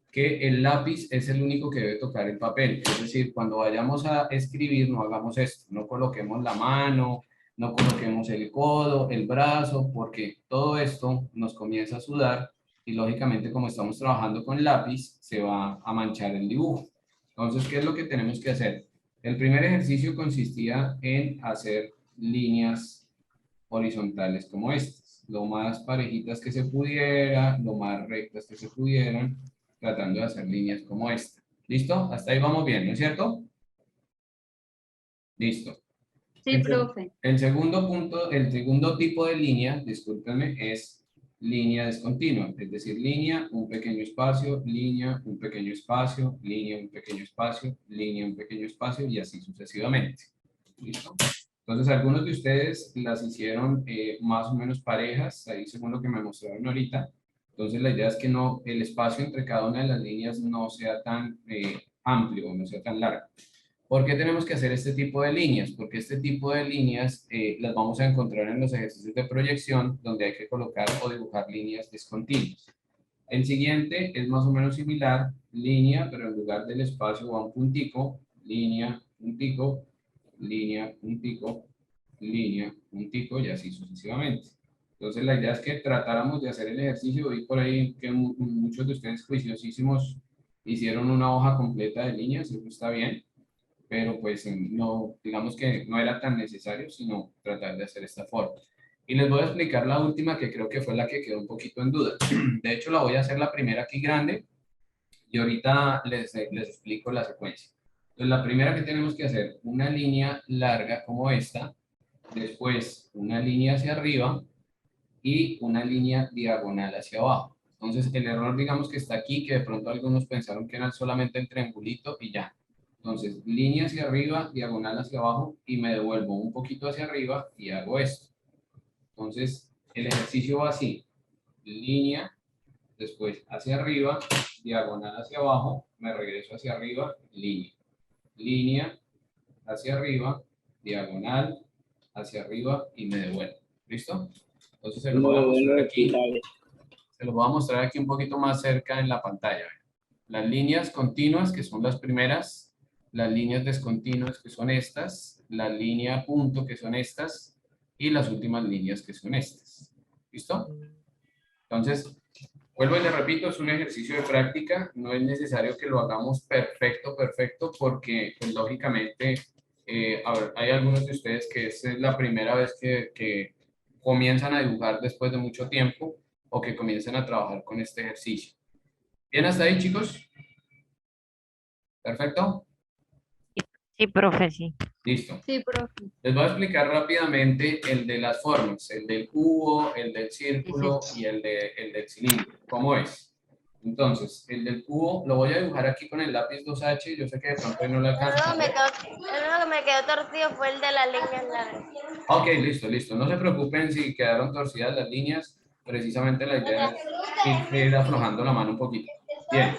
que el lápiz es el único que debe tocar el papel. Es decir, cuando vayamos a escribir, no hagamos esto, no coloquemos la mano, no coloquemos el codo, el brazo, porque todo esto nos comienza a sudar y lógicamente como estamos trabajando con lápiz, se va a manchar el dibujo. Entonces, ¿qué es lo que tenemos que hacer? El primer ejercicio consistía en hacer líneas horizontales como estas, lo más parejitas que se pudiera, lo más rectas que se pudieran, tratando de hacer líneas como esta. ¿Listo? Hasta ahí vamos bien, ¿no es cierto? Listo. Sí, profe. El segundo punto, el segundo tipo de línea, discúlpenme, es línea discontinua, es decir, línea, un pequeño espacio, línea, un pequeño espacio, línea, un pequeño espacio, línea, un pequeño espacio y así sucesivamente. ¿Listo? Entonces, algunos de ustedes las hicieron más o menos parejas, ahí según lo que me mostraron ahorita. Entonces, la idea es que no, el espacio entre cada una de las líneas no sea tan amplio, no sea tan largo. ¿Por qué tenemos que hacer este tipo de líneas? Porque este tipo de líneas las vamos a encontrar en los ejercicios de proyección, donde hay que colocar o dibujar líneas discontinuas. El siguiente es más o menos similar, línea, pero en lugar del espacio va un puntico, línea, puntico, línea, puntico, línea, puntico y así sucesivamente. Entonces la idea es que tratáramos de hacer el ejercicio y por ahí que muchos de ustedes juiciosísimos hicieron una hoja completa de líneas, eso está bien. pero pues no, digamos que no era tan necesario, sino tratar de hacer esta forma. Y les voy a explicar la última, que creo que fue la que quedó un poquito en duda. De hecho, la voy a hacer la primera aquí grande, y ahorita les explico la secuencia. Entonces, la primera que tenemos que hacer, una línea larga como esta, después una línea hacia arriba y una línea diagonal hacia abajo. Entonces, el error, digamos que está aquí, que de pronto algunos pensaron que era solamente el triangulito y ya. Entonces, línea hacia arriba, diagonal hacia abajo, y me devuelvo un poquito hacia arriba y hago esto. Entonces, el ejercicio va así. Línea, después hacia arriba, diagonal hacia abajo, me regreso hacia arriba, línea. Línea, hacia arriba, diagonal, hacia arriba y me devuelvo. ¿Listo? Entonces se los voy a mostrar aquí. Se los voy a mostrar aquí un poquito más cerca en la pantalla. Las líneas continuas, que son las primeras, las líneas descontinuas, que son estas, la línea punto, que son estas, y las últimas líneas, que son estas. ¿Listo? Entonces, vuelvo y le repito, es un ejercicio de práctica, no es necesario que lo hagamos perfecto, porque pues, lógicamente a ver, hay algunos de ustedes que esta es la primera vez que comienzan a dibujar después de mucho tiempo o que comienzan a trabajar con este ejercicio. ¿Bien hasta ahí, chicos? ¿Perfecto? Sí, profe, sí. Listo. Sí, profe. Les voy a explicar rápidamente el de las formas, el del cubo, el del círculo y el del cilindro. ¿Cómo es? Entonces, el del cubo lo voy a dibujar aquí con el lápiz 2H. Yo sé que de pronto no le alcanza. El único que me quedó torcido fue el de las líneas largas. Ok, listo. No se preocupen si quedaron torcidas las líneas. Precisamente la idea es ir aflojando la mano un poquito. Bien,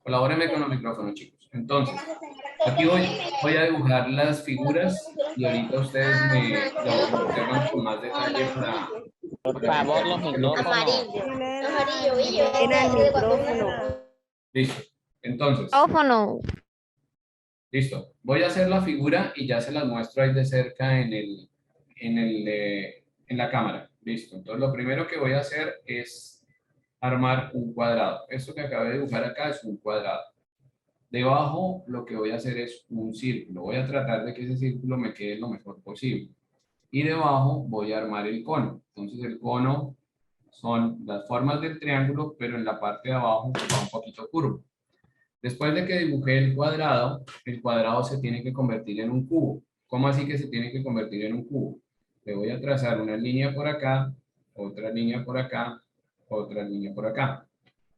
colabórenme con los micrófonos, chicos. Entonces, aquí voy a dibujar las figuras y ahorita ustedes lo observan con más detalle para... Por favor, los micrófonos. Amarillo. Era el micrófono. Listo. Entonces, Micrófono. listo. Voy a hacer la figura y ya se las muestro ahí de cerca en la cámara. Listo. Entonces, lo primero que voy a hacer es armar un cuadrado. Esto que acabé de dibujar acá es un cuadrado. Debajo lo que voy a hacer es un círculo. Voy a tratar de que ese círculo me quede lo mejor posible. Y debajo voy a armar el cono. Entonces el cono son las formas del triángulo, pero en la parte de abajo va un poquito curvo. Después de que dibujé el cuadrado se tiene que convertir en un cubo. ¿Cómo así que se tiene que convertir en un cubo? Le voy a trazar una línea por acá, otra línea por acá, otra línea por acá.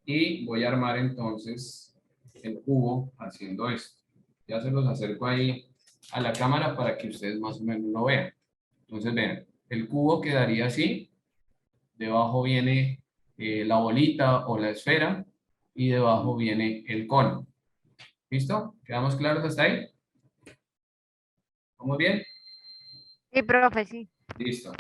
Y voy a armar entonces el cubo haciendo esto. Ya se los acerco ahí a la cámara para que ustedes más o menos lo vean. Entonces vean, el cubo quedaría así. Debajo viene la bolita o la esfera y debajo viene el cono. ¿Listo? ¿Quedamos claros hasta ahí? ¿Vamos bien? Sí, profe, sí. Listo.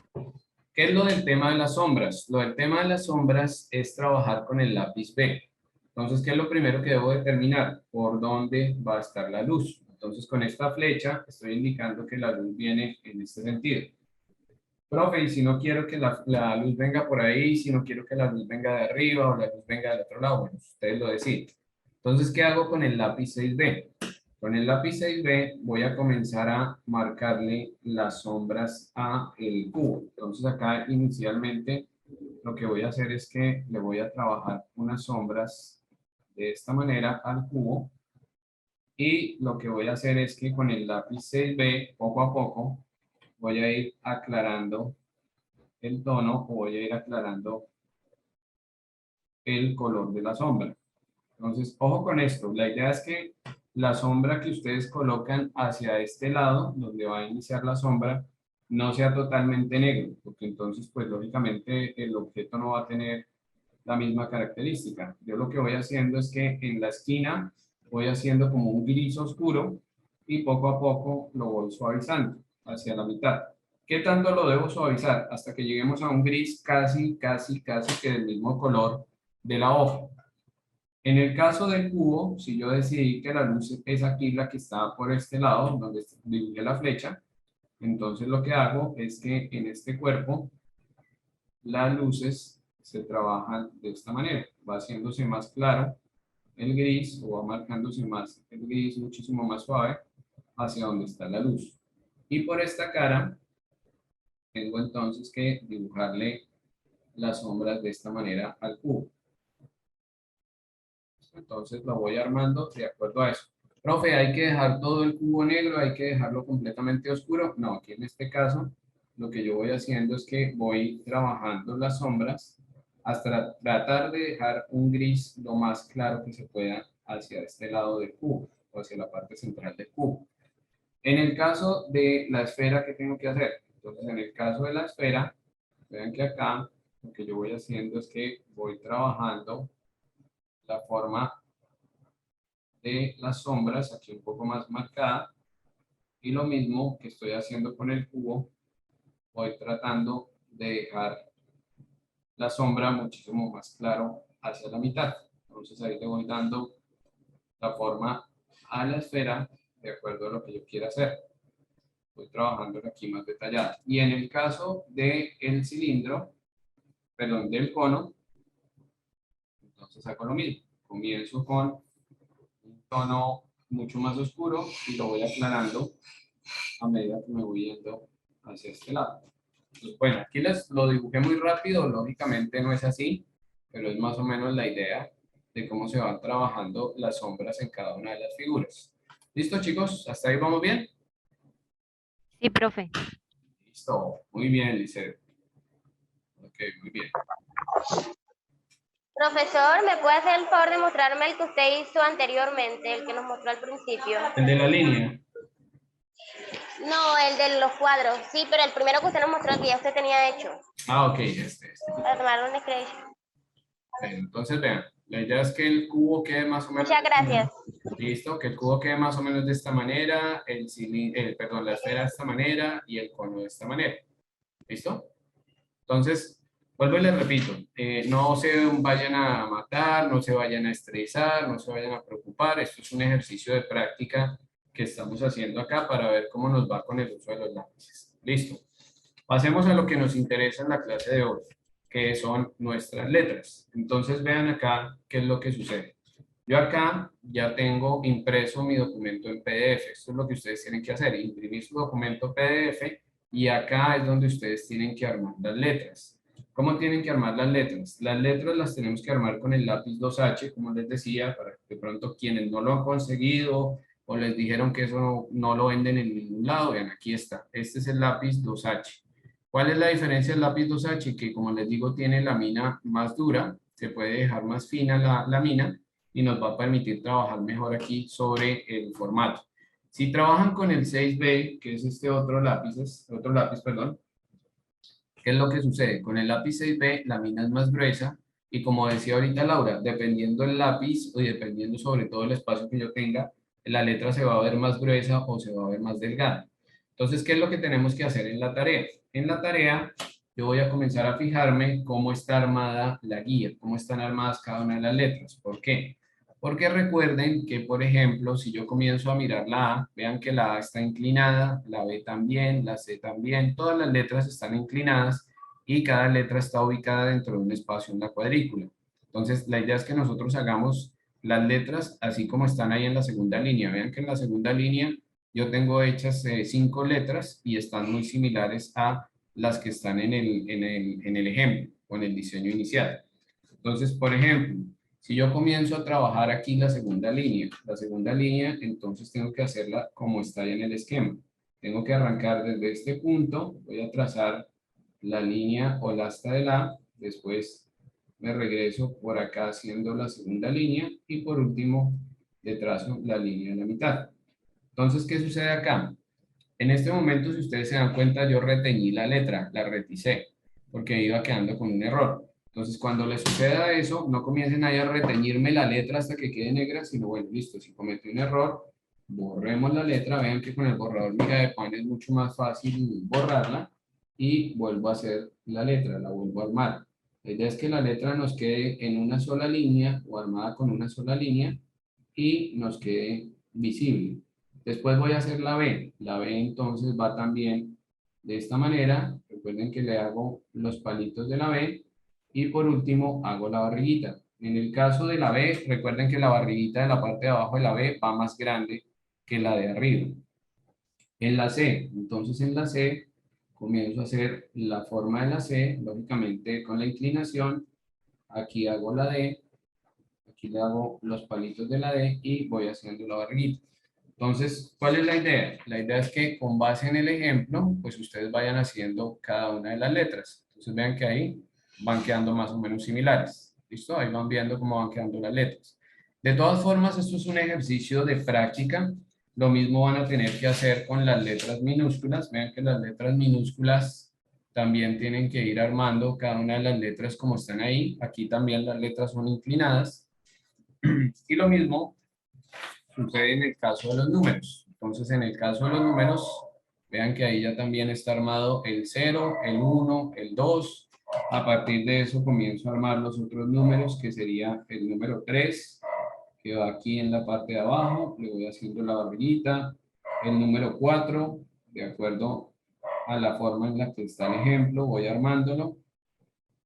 ¿Qué es lo del tema de las sombras? Lo del tema de las sombras es trabajar con el lápiz B. Entonces, ¿qué es lo primero que debo determinar? ¿Por dónde va a estar la luz? Entonces, con esta flecha estoy indicando que la luz viene en este sentido. Profe, y si no quiero que la luz venga por ahí, si no quiero que la luz venga de arriba o la luz venga del otro lado, bueno, ustedes lo deciden. Entonces, ¿qué hago con el lápiz 6B? Con el lápiz 6B voy a comenzar a marcarle las sombras a el cubo. Entonces, acá inicialmente lo que voy a hacer es que le voy a trabajar unas sombras de esta manera al cubo. Y lo que voy a hacer es que con el lápiz 6B, poco a poco, voy a ir aclarando el tono o voy a ir aclarando el color de la sombra. Entonces, ojo con esto. La idea es que la sombra que ustedes colocan hacia este lado, donde va a iniciar la sombra, no sea totalmente negro, porque entonces, pues, lógicamente, el objeto no va a tener la misma característica. Yo lo que voy haciendo es que en la esquina voy haciendo como un gris oscuro y poco a poco lo voy suavizando hacia la mitad. ¿Qué tanto lo debo suavizar? Hasta que lleguemos a un gris casi que del mismo color de la hoja. En el caso del cubo, si yo decidí que la luz es aquí la que está por este lado, donde dibujé la flecha, entonces lo que hago es que en este cuerpo las luces se trabajan de esta manera. Va haciéndose más claro el gris o va marcándose más el gris muchísimo más suave hacia donde está la luz. Y por esta cara, tengo entonces que dibujarle las sombras de esta manera al cubo. Entonces lo voy armando de acuerdo a eso. Profe, ¿hay que dejar todo el cubo negro? ¿Hay que dejarlo completamente oscuro? No, aquí en este caso lo que yo voy haciendo es que voy trabajando las sombras hasta tratar de dejar un gris lo más claro que se pueda hacia este lado del cubo o hacia la parte central del cubo. En el caso de la esfera, ¿qué tengo que hacer? Entonces, en el caso de la esfera, vean que acá lo que yo voy haciendo es que voy trabajando la forma de las sombras, aquí un poco más marcada, y lo mismo que estoy haciendo con el cubo, voy tratando de dejar la sombra muchísimo más claro hacia la mitad. Entonces ahí le voy dando la forma a la esfera de acuerdo a lo que yo quiera hacer. Voy trabajando aquí más detallado. Y en el caso del cilindro, perdón, del cono, entonces hago lo mismo. Comienzo con un tono mucho más oscuro y lo voy aclarando a medida que me voy yendo hacia este lado. Entonces, bueno, aquí les lo dibujé muy rápido, lógicamente no es así, pero es más o menos la idea de cómo se van trabajando las sombras en cada una de las figuras. ¿Listo, chicos? ¿Hasta ahí vamos bien? Sí, profe. Listo, muy bien, Lisette. Ok, muy bien. Profesor, ¿me puede hacer el favor de mostrarme el que usted hizo anteriormente, el que nos mostró al principio? El de la línea. No, el de los cuadros. Sí, pero el primero que usted nos mostró que ya usted tenía hecho. Ah, ok, este. Para tomar un scratch. Bueno, entonces vean, la idea es que el cubo quede más o menos... Muchas gracias. Listo, que el cubo quede más o menos de esta manera, perdón, la esfera de esta manera y el cono de esta manera. ¿Listo? Entonces, vuelvo y les repito, no se vayan a matar, no se vayan a estresar, no se vayan a preocupar. Esto es un ejercicio de práctica que estamos haciendo acá para ver cómo nos va con el uso de los lápices. Listo. Pasemos a lo que nos interesa en la clase de hoy, que son nuestras letras. Entonces vean acá qué es lo que sucede. Yo acá ya tengo impreso mi documento en PDF. Esto es lo que ustedes tienen que hacer, imprimir su documento PDF y acá es donde ustedes tienen que armar las letras. ¿Cómo tienen que armar las letras? Las letras las tenemos que armar con el lápiz 2H, como les decía, para que de pronto quienes no lo han conseguido o les dijeron que eso no lo venden en ningún lado, vean, aquí está. Este es el lápiz 2H. ¿Cuál es la diferencia del lápiz 2H? Que como les digo, tiene la mina más dura, se puede dejar más fina la mina y nos va a permitir trabajar mejor aquí sobre el formato. Si trabajan con el 6B, que es este otro lápiz, perdón, ¿qué es lo que sucede? Con el lápiz 6B la mina es más gruesa y como decía ahorita Laura, dependiendo del lápiz y dependiendo sobre todo el espacio que yo tenga, la letra se va a ver más gruesa o se va a ver más delgada. Entonces, ¿qué es lo que tenemos que hacer en la tarea? En la tarea yo voy a comenzar a fijarme cómo está armada la guía, cómo están armadas cada una de las letras. ¿Por qué? Porque recuerden que, por ejemplo, si yo comienzo a mirar la A, vean que la A está inclinada, la B también, la C también, todas las letras están inclinadas y cada letra está ubicada dentro de un espacio en la cuadrícula. Entonces, la idea es que nosotros hagamos las letras así como están ahí en la segunda línea. Vean que en la segunda línea yo tengo hechas 5 letras y están muy similares a las que están en el ejemplo o en el diseño inicial. Entonces, por ejemplo, si yo comienzo a trabajar aquí la segunda línea, entonces tengo que hacerla como está ahí en el esquema. Tengo que arrancar desde este punto, voy a trazar la línea o la asta de la, después me regreso por acá haciendo la segunda línea y por último le trazo la línea en la mitad. Entonces, ¿qué sucede acá? En este momento, si ustedes se dan cuenta, yo reteñí la letra, la reticé, porque iba quedando con un error. Entonces, cuando les suceda eso, no comiencen ahí a reteñirme la letra hasta que quede negra, sino bueno, listo, si cometí un error, borremos la letra, vean que con el borrador miga de pan es mucho más fácil borrarla y vuelvo a hacer la letra, la vuelvo a armar. La idea es que la letra nos quede en una sola línea o armada con una sola línea y nos quede visible. Después voy a hacer la B. La B entonces va también de esta manera. Recuerden que le hago los palitos de la B y por último hago la barriguita. En el caso de la B, recuerden que la barriguita de la parte de abajo de la B va más grande que la de arriba. en la C. Entonces en la C comienzo a hacer la forma de la C, lógicamente con la inclinación. Aquí hago la D, aquí le hago los palitos de la D y voy haciendo la barriguita. Entonces, ¿cuál es la idea? La idea es que con base en el ejemplo, pues ustedes vayan haciendo cada una de las letras. Entonces vean que ahí van quedando más o menos similares. ¿Listo? Ahí van viendo cómo van quedando las letras. De todas formas, esto es un ejercicio de práctica. Lo mismo van a tener que hacer con las letras minúsculas. Vean que las letras minúsculas también tienen que ir armando cada una de las letras como están ahí. Aquí también las letras son inclinadas. Y lo mismo sucede en el caso de los números. Entonces, en el caso de los números, vean que ahí ya también está armado el 0, el 1, el 2. A partir de eso comienzo a armar los otros números, que sería el número 3, que va aquí en la parte de abajo. Le voy haciendo la barriguita. El número 4, de acuerdo a la forma en la que está el ejemplo, voy armándolo.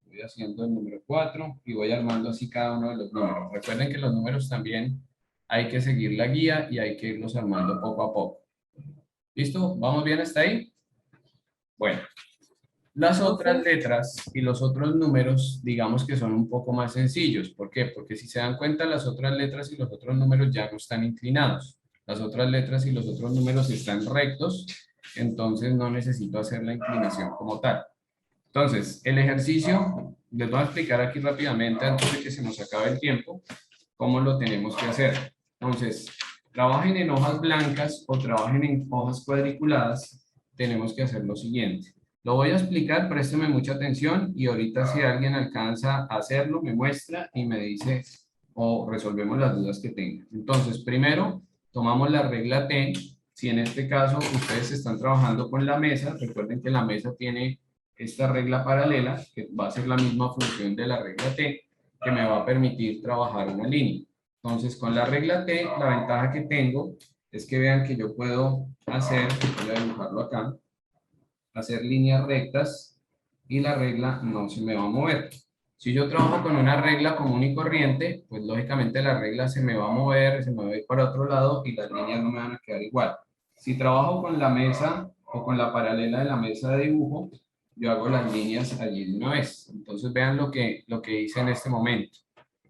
Voy haciendo el número 4 y voy armando así cada uno de los números. Recuerden que los números también hay que seguir la guía y hay que irlos armando poco a poco. ¿Listo? ¿Vamos bien hasta ahí? Bueno, las otras letras y los otros números, digamos que son un poco más sencillos. ¿Por qué? Porque si se dan cuenta, las otras letras y los otros números ya no están inclinados. Las otras letras y los otros números están rectos, entonces no necesito hacer la inclinación como tal. Entonces, el ejercicio, les voy a explicar aquí rápidamente antes de que se nos acabe el tiempo, cómo lo tenemos que hacer. Entonces, trabajen en hojas blancas o trabajen en hojas cuadriculadas, tenemos que hacer lo siguiente. Lo voy a explicar, présteme mucha atención y ahorita si alguien alcanza a hacerlo, me muestra y me dice o resolvemos las dudas que tenga. Entonces, primero, tomamos la regla T. Si en este caso ustedes están trabajando con la mesa, recuerden que la mesa tiene esta regla paralela, que va a ser la misma función de la regla T, que me va a permitir trabajar una línea. Entonces, con la regla T, la ventaja que tengo es que vean que yo puedo hacer, voy a dibujarlo acá, hacer líneas rectas y la regla no se me va a mover. Si yo trabajo con una regla común y corriente, pues lógicamente la regla se me va a mover, se me va a ir para otro lado y las líneas no me van a quedar igual. Si trabajo con la mesa o con la paralela de la mesa de dibujo, yo hago las líneas allí de una vez. Entonces vean lo que hice en este momento.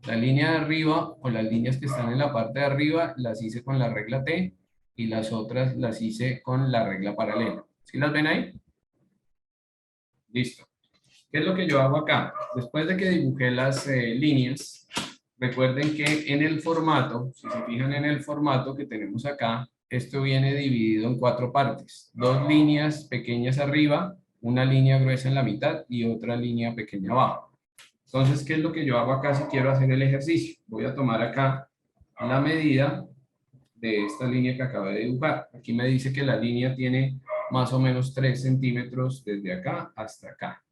La línea de arriba o las líneas que están en la parte de arriba las hice con la regla T y las otras las hice con la regla paralela. ¿Sí las ven ahí? Listo. ¿Qué es lo que yo hago acá? Después de que dibujé las líneas, recuerden que en el formato, si se fijan en el formato que tenemos acá, esto viene dividido en 4 partes. 2 líneas pequeñas arriba, una línea gruesa en la mitad y otra línea pequeña abajo. Entonces, ¿qué es lo que yo hago acá si quiero hacer el ejercicio? Voy a tomar acá la medida de esta línea que acabo de dibujar. Aquí me dice que la línea tiene más o menos 3 centímetros desde acá hasta acá.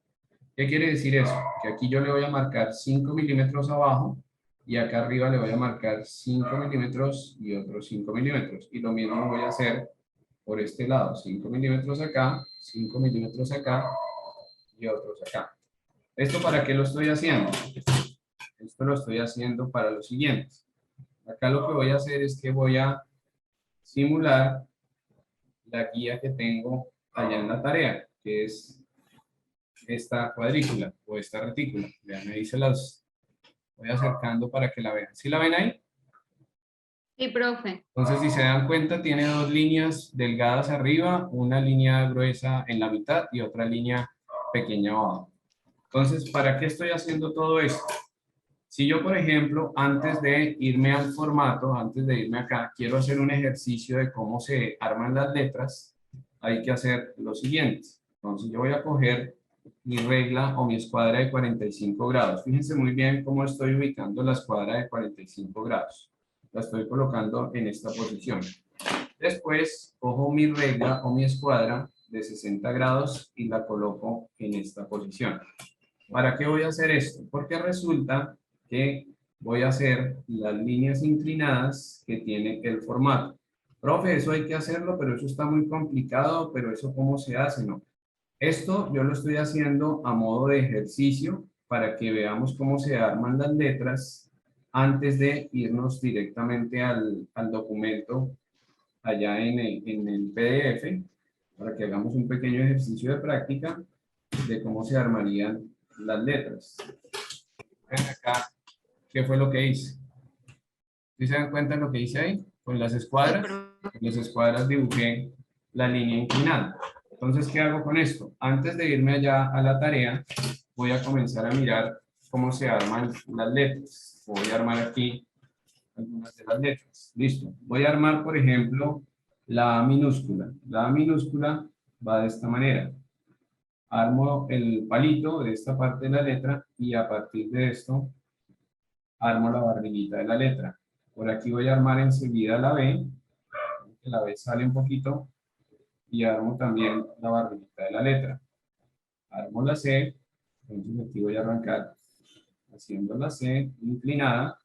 ¿Qué quiere decir eso? Que aquí yo le voy a marcar 5 milímetros abajo y acá arriba le voy a marcar 5 milímetros y otros 5 milímetros. Y lo mismo voy a hacer por este lado, 5 milímetros acá, 5 milímetros acá y otros acá. ¿Esto para qué lo estoy haciendo? Esto lo estoy haciendo para lo siguiente. Acá lo que voy a hacer es que voy a simular la guía que tengo allá en la tarea, que es esta cuadrícula o esta retícula. Vean, ahí se las voy acercando para que la vean. ¿Sí la ven ahí? Sí, profe. Entonces, si se dan cuenta, tiene 2 líneas delgadas arriba, una línea gruesa en la mitad y otra línea pequeña abajo. Entonces, ¿para qué estoy haciendo todo esto? Si yo, por ejemplo, antes de irme al formato, antes de irme acá, quiero hacer un ejercicio de cómo se arman las letras, hay que hacer lo siguiente. Entonces, yo voy a coger mi regla o mi escuadra de 45 grados. Fíjense muy bien cómo estoy ubicando la escuadra de 45 grados. La estoy colocando en esta posición. Después, cojo mi regla o mi escuadra de 60 grados y la coloco en esta posición. ¿Para qué voy a hacer esto? Porque resulta que voy a hacer las líneas inclinadas que tiene el formato. Profe, eso hay que hacerlo, pero eso está muy complicado, pero eso ¿cómo se hace? No. Esto yo lo estoy haciendo a modo de ejercicio para que veamos cómo se arman las letras antes de irnos directamente al documento allá en el PDF para que hagamos un pequeño ejercicio de práctica de cómo se armarían las letras. Ven acá, ¿qué fue lo que hice? ¿Sí se dan cuenta de lo que hice ahí? Con las escuadras, dibujé la línea inclinada. Entonces, ¿qué hago con esto? Antes de irme allá a la tarea, voy a comenzar a mirar cómo se arman las letras. Voy a armar aquí algunas de las letras. Listo. Voy a armar, por ejemplo, la A minúscula. La A minúscula va de esta manera. Armo el palito de esta parte de la letra y a partir de esto armo la barriguita de la letra. Por aquí voy a armar enseguida la B, que la B sale un poquito, y armo también la barriguita de la letra. Armo la C, entonces aquí voy a arrancar haciendo la C inclinada,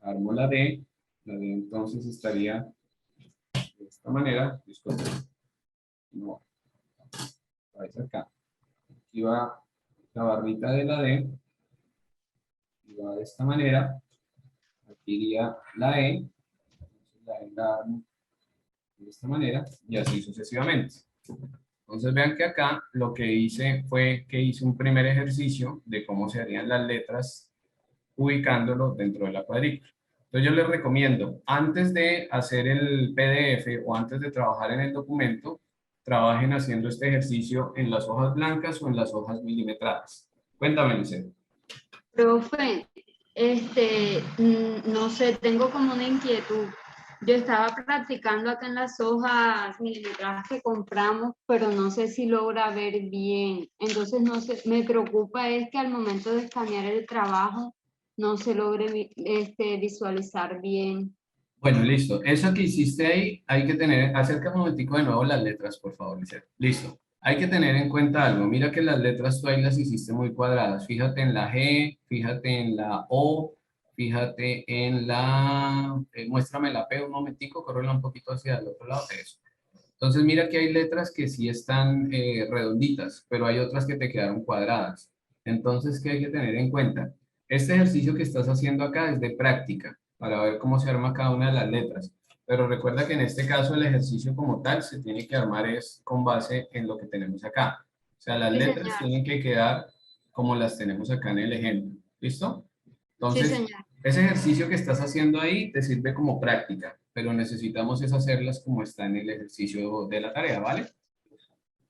armo la D entonces estaría de esta manera, disculpen, no, vais acá. Aquí va la barrita de la D, y va de esta manera, aquí iría la E, la E la armo de esta manera, y así sucesivamente. Entonces vean que acá lo que hice fue que hice un primer ejercicio de cómo se harían las letras ubicándolo dentro de la cuadrícula. Entonces yo les recomiendo, antes de hacer el PDF o antes de trabajar en el documento, trabajen haciendo este ejercicio en las hojas blancas o en las hojas milimetradas. Cuéntame, Lice. Profe, no sé, tengo como una inquietud. Yo estaba practicando acá en las hojas milimetradas que compramos, pero no sé si logra ver bien. Entonces, no sé, me preocupa es que al momento de escanear el trabajo no se logre visualizar bien. Bueno, listo. Eso que hiciste ahí, hay que tener, acerca un momentico de nuevo las letras, por favor, Lice. Listo. Hay que tener en cuenta algo. Mira que las letras tú ahí las hiciste muy cuadradas. Fíjate en la G, fíjate en la O, fíjate en la... muéstrame la P un momentico, córrela un poquito hacia el otro lado. Eso. Entonces mira que hay letras que sí están redonditas, pero hay otras que te quedaron cuadradas. Entonces, ¿qué hay que tener en cuenta? Este ejercicio que estás haciendo acá es de práctica, para ver cómo se arma cada una de las letras. Pero recuerda que en este caso el ejercicio como tal se tiene que armar es con base en lo que tenemos acá. O sea, las Sí, letras señor. tienen que quedar como las tenemos acá en el ejemplo. ¿Listo? Entonces, Sí, señor. ese ejercicio que estás haciendo ahí te sirve como práctica, pero necesitamos es hacerlas como está en el ejercicio de la tarea, ¿vale?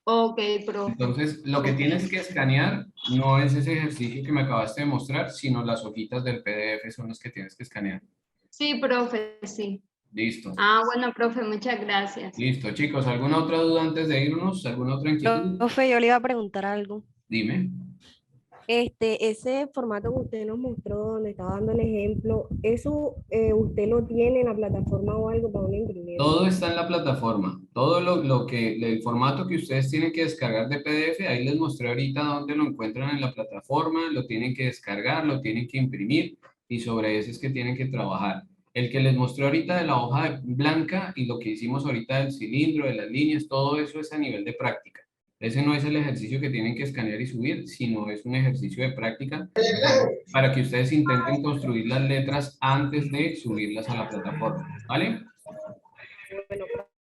Ok, profe. Entonces, lo que tienes que escanear no es ese ejercicio que me acabaste de mostrar, sino las hojitas del PDF son las que tienes que escanear. Sí, profe, sí. Listo. Ah, bueno, profe, muchas gracias. Listo, chicos. ¿Alguna otra duda antes de irnos? ¿Alguna otra inquietud? Profe, yo le iba a preguntar algo. Dime. Ese formato que usted nos mostró, donde estaba dando el ejemplo, ¿eso usted lo tiene en la plataforma o algo para uno imprimir? Todo está en la plataforma. Todo el formato que ustedes tienen que descargar de PDF, ahí les mostré ahorita dónde lo encuentran en la plataforma, lo tienen que descargar, lo tienen que imprimir y sobre eso es que tienen que trabajar. El que les mostré ahorita de la hoja blanca y lo que hicimos ahorita del cilindro, de las líneas, todo eso es a nivel de práctica. Ese no es el ejercicio que tienen que escanear y subir, sino es un ejercicio de práctica para que ustedes intenten construir las letras antes de subirlas a la plataforma. ¿Vale? Bueno,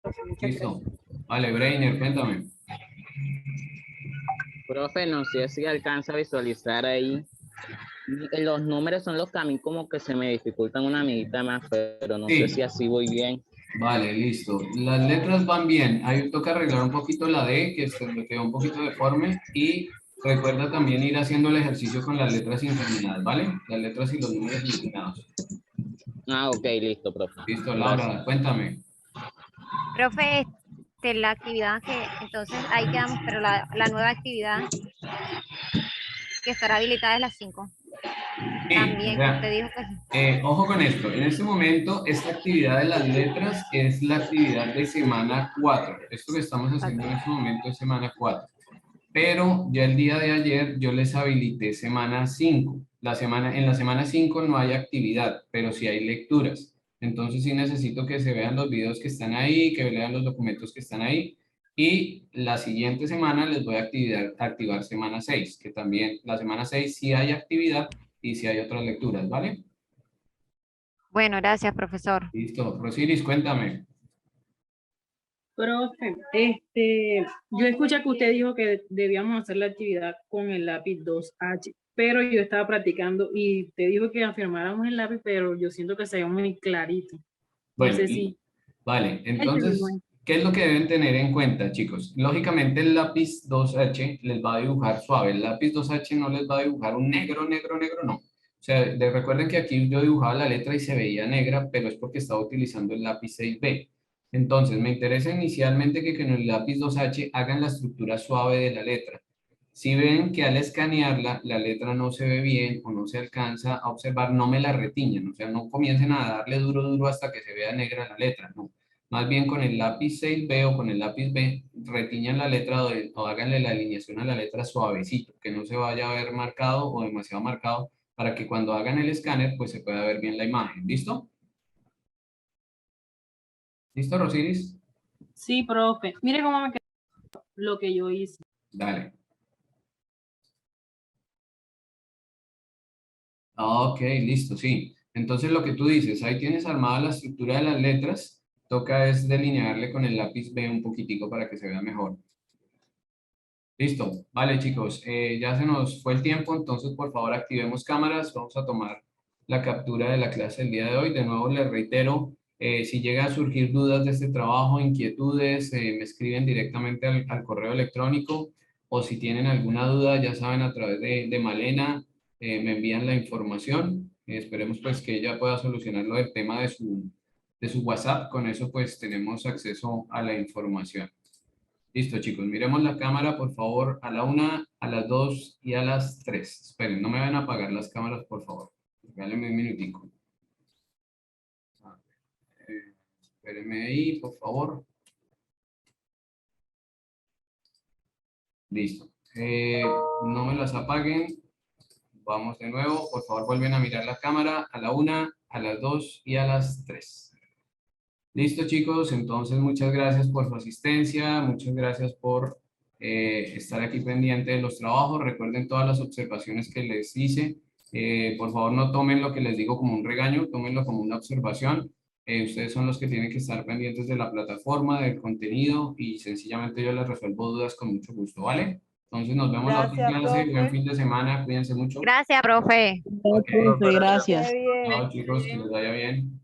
profe, muchas Listo. gracias. Vale, Breiner, cuéntame. Profe, no sé si alcanza a visualizar ahí. Los números son los que a mí como que se me dificultan una amiguita más, pero no Sí. sé si así voy bien. Vale, listo. Las letras van bien. Ahí toca arreglar un poquito la D, que se me quedó un poquito deforme. Y recuerda también ir haciendo el ejercicio con las letras inclinadas, ¿vale? Las letras y los números inclinados. Ah, ok, listo, profe. Listo, Laura, Gracias. cuéntame. Profe, la actividad que, entonces ahí quedamos, pero la nueva actividad que estará habilitada es las 5. Sí, También, o sea, usted dijo que ojo con esto. En este momento, esta actividad de las letras es la actividad de semana 4. Esto que estamos haciendo en este momento es semana 4. Pero ya el día de ayer yo les habilité semana 5. En la semana 5 no hay actividad, pero sí hay lecturas. Entonces sí necesito que se vean los videos que están ahí, que lean los documentos que están ahí. Y la siguiente semana les voy a activar semana 6, que también la semana 6 sí hay actividad y sí hay otras lecturas, ¿vale? bueno, gracias, profesor. Listo. Rosiris, cuéntame. Profe, yo escuché que usted dijo que debíamos hacer la actividad con el lápiz 2H, pero yo estaba practicando y te dijo que afirmáramos el lápiz, pero yo siento que se ve muy clarito. No Bueno, sé si... vale, entonces, ¿qué es lo que deben tener en cuenta, chicos? Lógicamente el lápiz 2H les va a dibujar suave, el lápiz 2H no les va a dibujar un negro, negro, negro, no. O sea, recuerden que aquí yo dibujaba la letra y se veía negra, pero es porque estaba utilizando el lápiz 6B. Entonces, me interesa inicialmente que con el lápiz 2H hagan la estructura suave de la letra. Si ven que al escanearla, la letra no se ve bien o no se alcanza a observar, no me la retiñen, o sea, no comiencen a darle duro, duro hasta que se vea negra la letra, no. Más bien con el lápiz 6B o con el lápiz B, retiñan la letra o háganle la alineación a la letra suavecito, que no se vaya a ver marcado o demasiado marcado, para que cuando hagan el escáner, pues se pueda ver bien la imagen. ¿Listo? ¿Listo, Rosiris? Sí, profe. Mire cómo me quedó lo que yo hice. Dale. Ok, listo, sí. Entonces lo que tú dices, ahí tienes armada la estructura de las letras, toca es delinearle con el lápiz B un poquitico para que se vea mejor. Listo, vale chicos, ya se nos fue el tiempo, entonces por favor activemos cámaras, vamos a tomar la captura de la clase del día de hoy. De nuevo les reitero, si llega a surgir dudas de este trabajo, inquietudes, me escriben directamente al correo electrónico, o si tienen alguna duda, ya saben, a través de Malena, me envían la información. Esperemos pues que ella pueda solucionarlo del tema de su WhatsApp, con eso pues tenemos acceso a la información. Listo, chicos, miremos la cámara, por favor, a la 1, a las 2 y a las 3. Esperen, no me van a apagar las cámaras, por favor. Regálenme un minutico. Espérenme ahí, por favor. Listo. No me las apaguen. Vamos de nuevo. Por favor, vuelven a mirar la cámara a la 1, a las 2 y a las 3. Listo, chicos. Entonces, muchas gracias por su asistencia. Muchas gracias por estar aquí pendiente de los trabajos. Recuerden todas las observaciones que les hice. Por favor, no tomen lo que les digo como un regaño, tómenlo como una observación. Ustedes son los que tienen que estar pendientes de la plataforma, del contenido, y sencillamente yo les resuelvo dudas con mucho gusto, ¿vale? Entonces nos vemos la otra Gracias, clase. Buen profe. fin de semana. Cuídense mucho. Gracias, profe. Ok. Gracias. Qué bien. Chao, chicos. Que les vaya bien.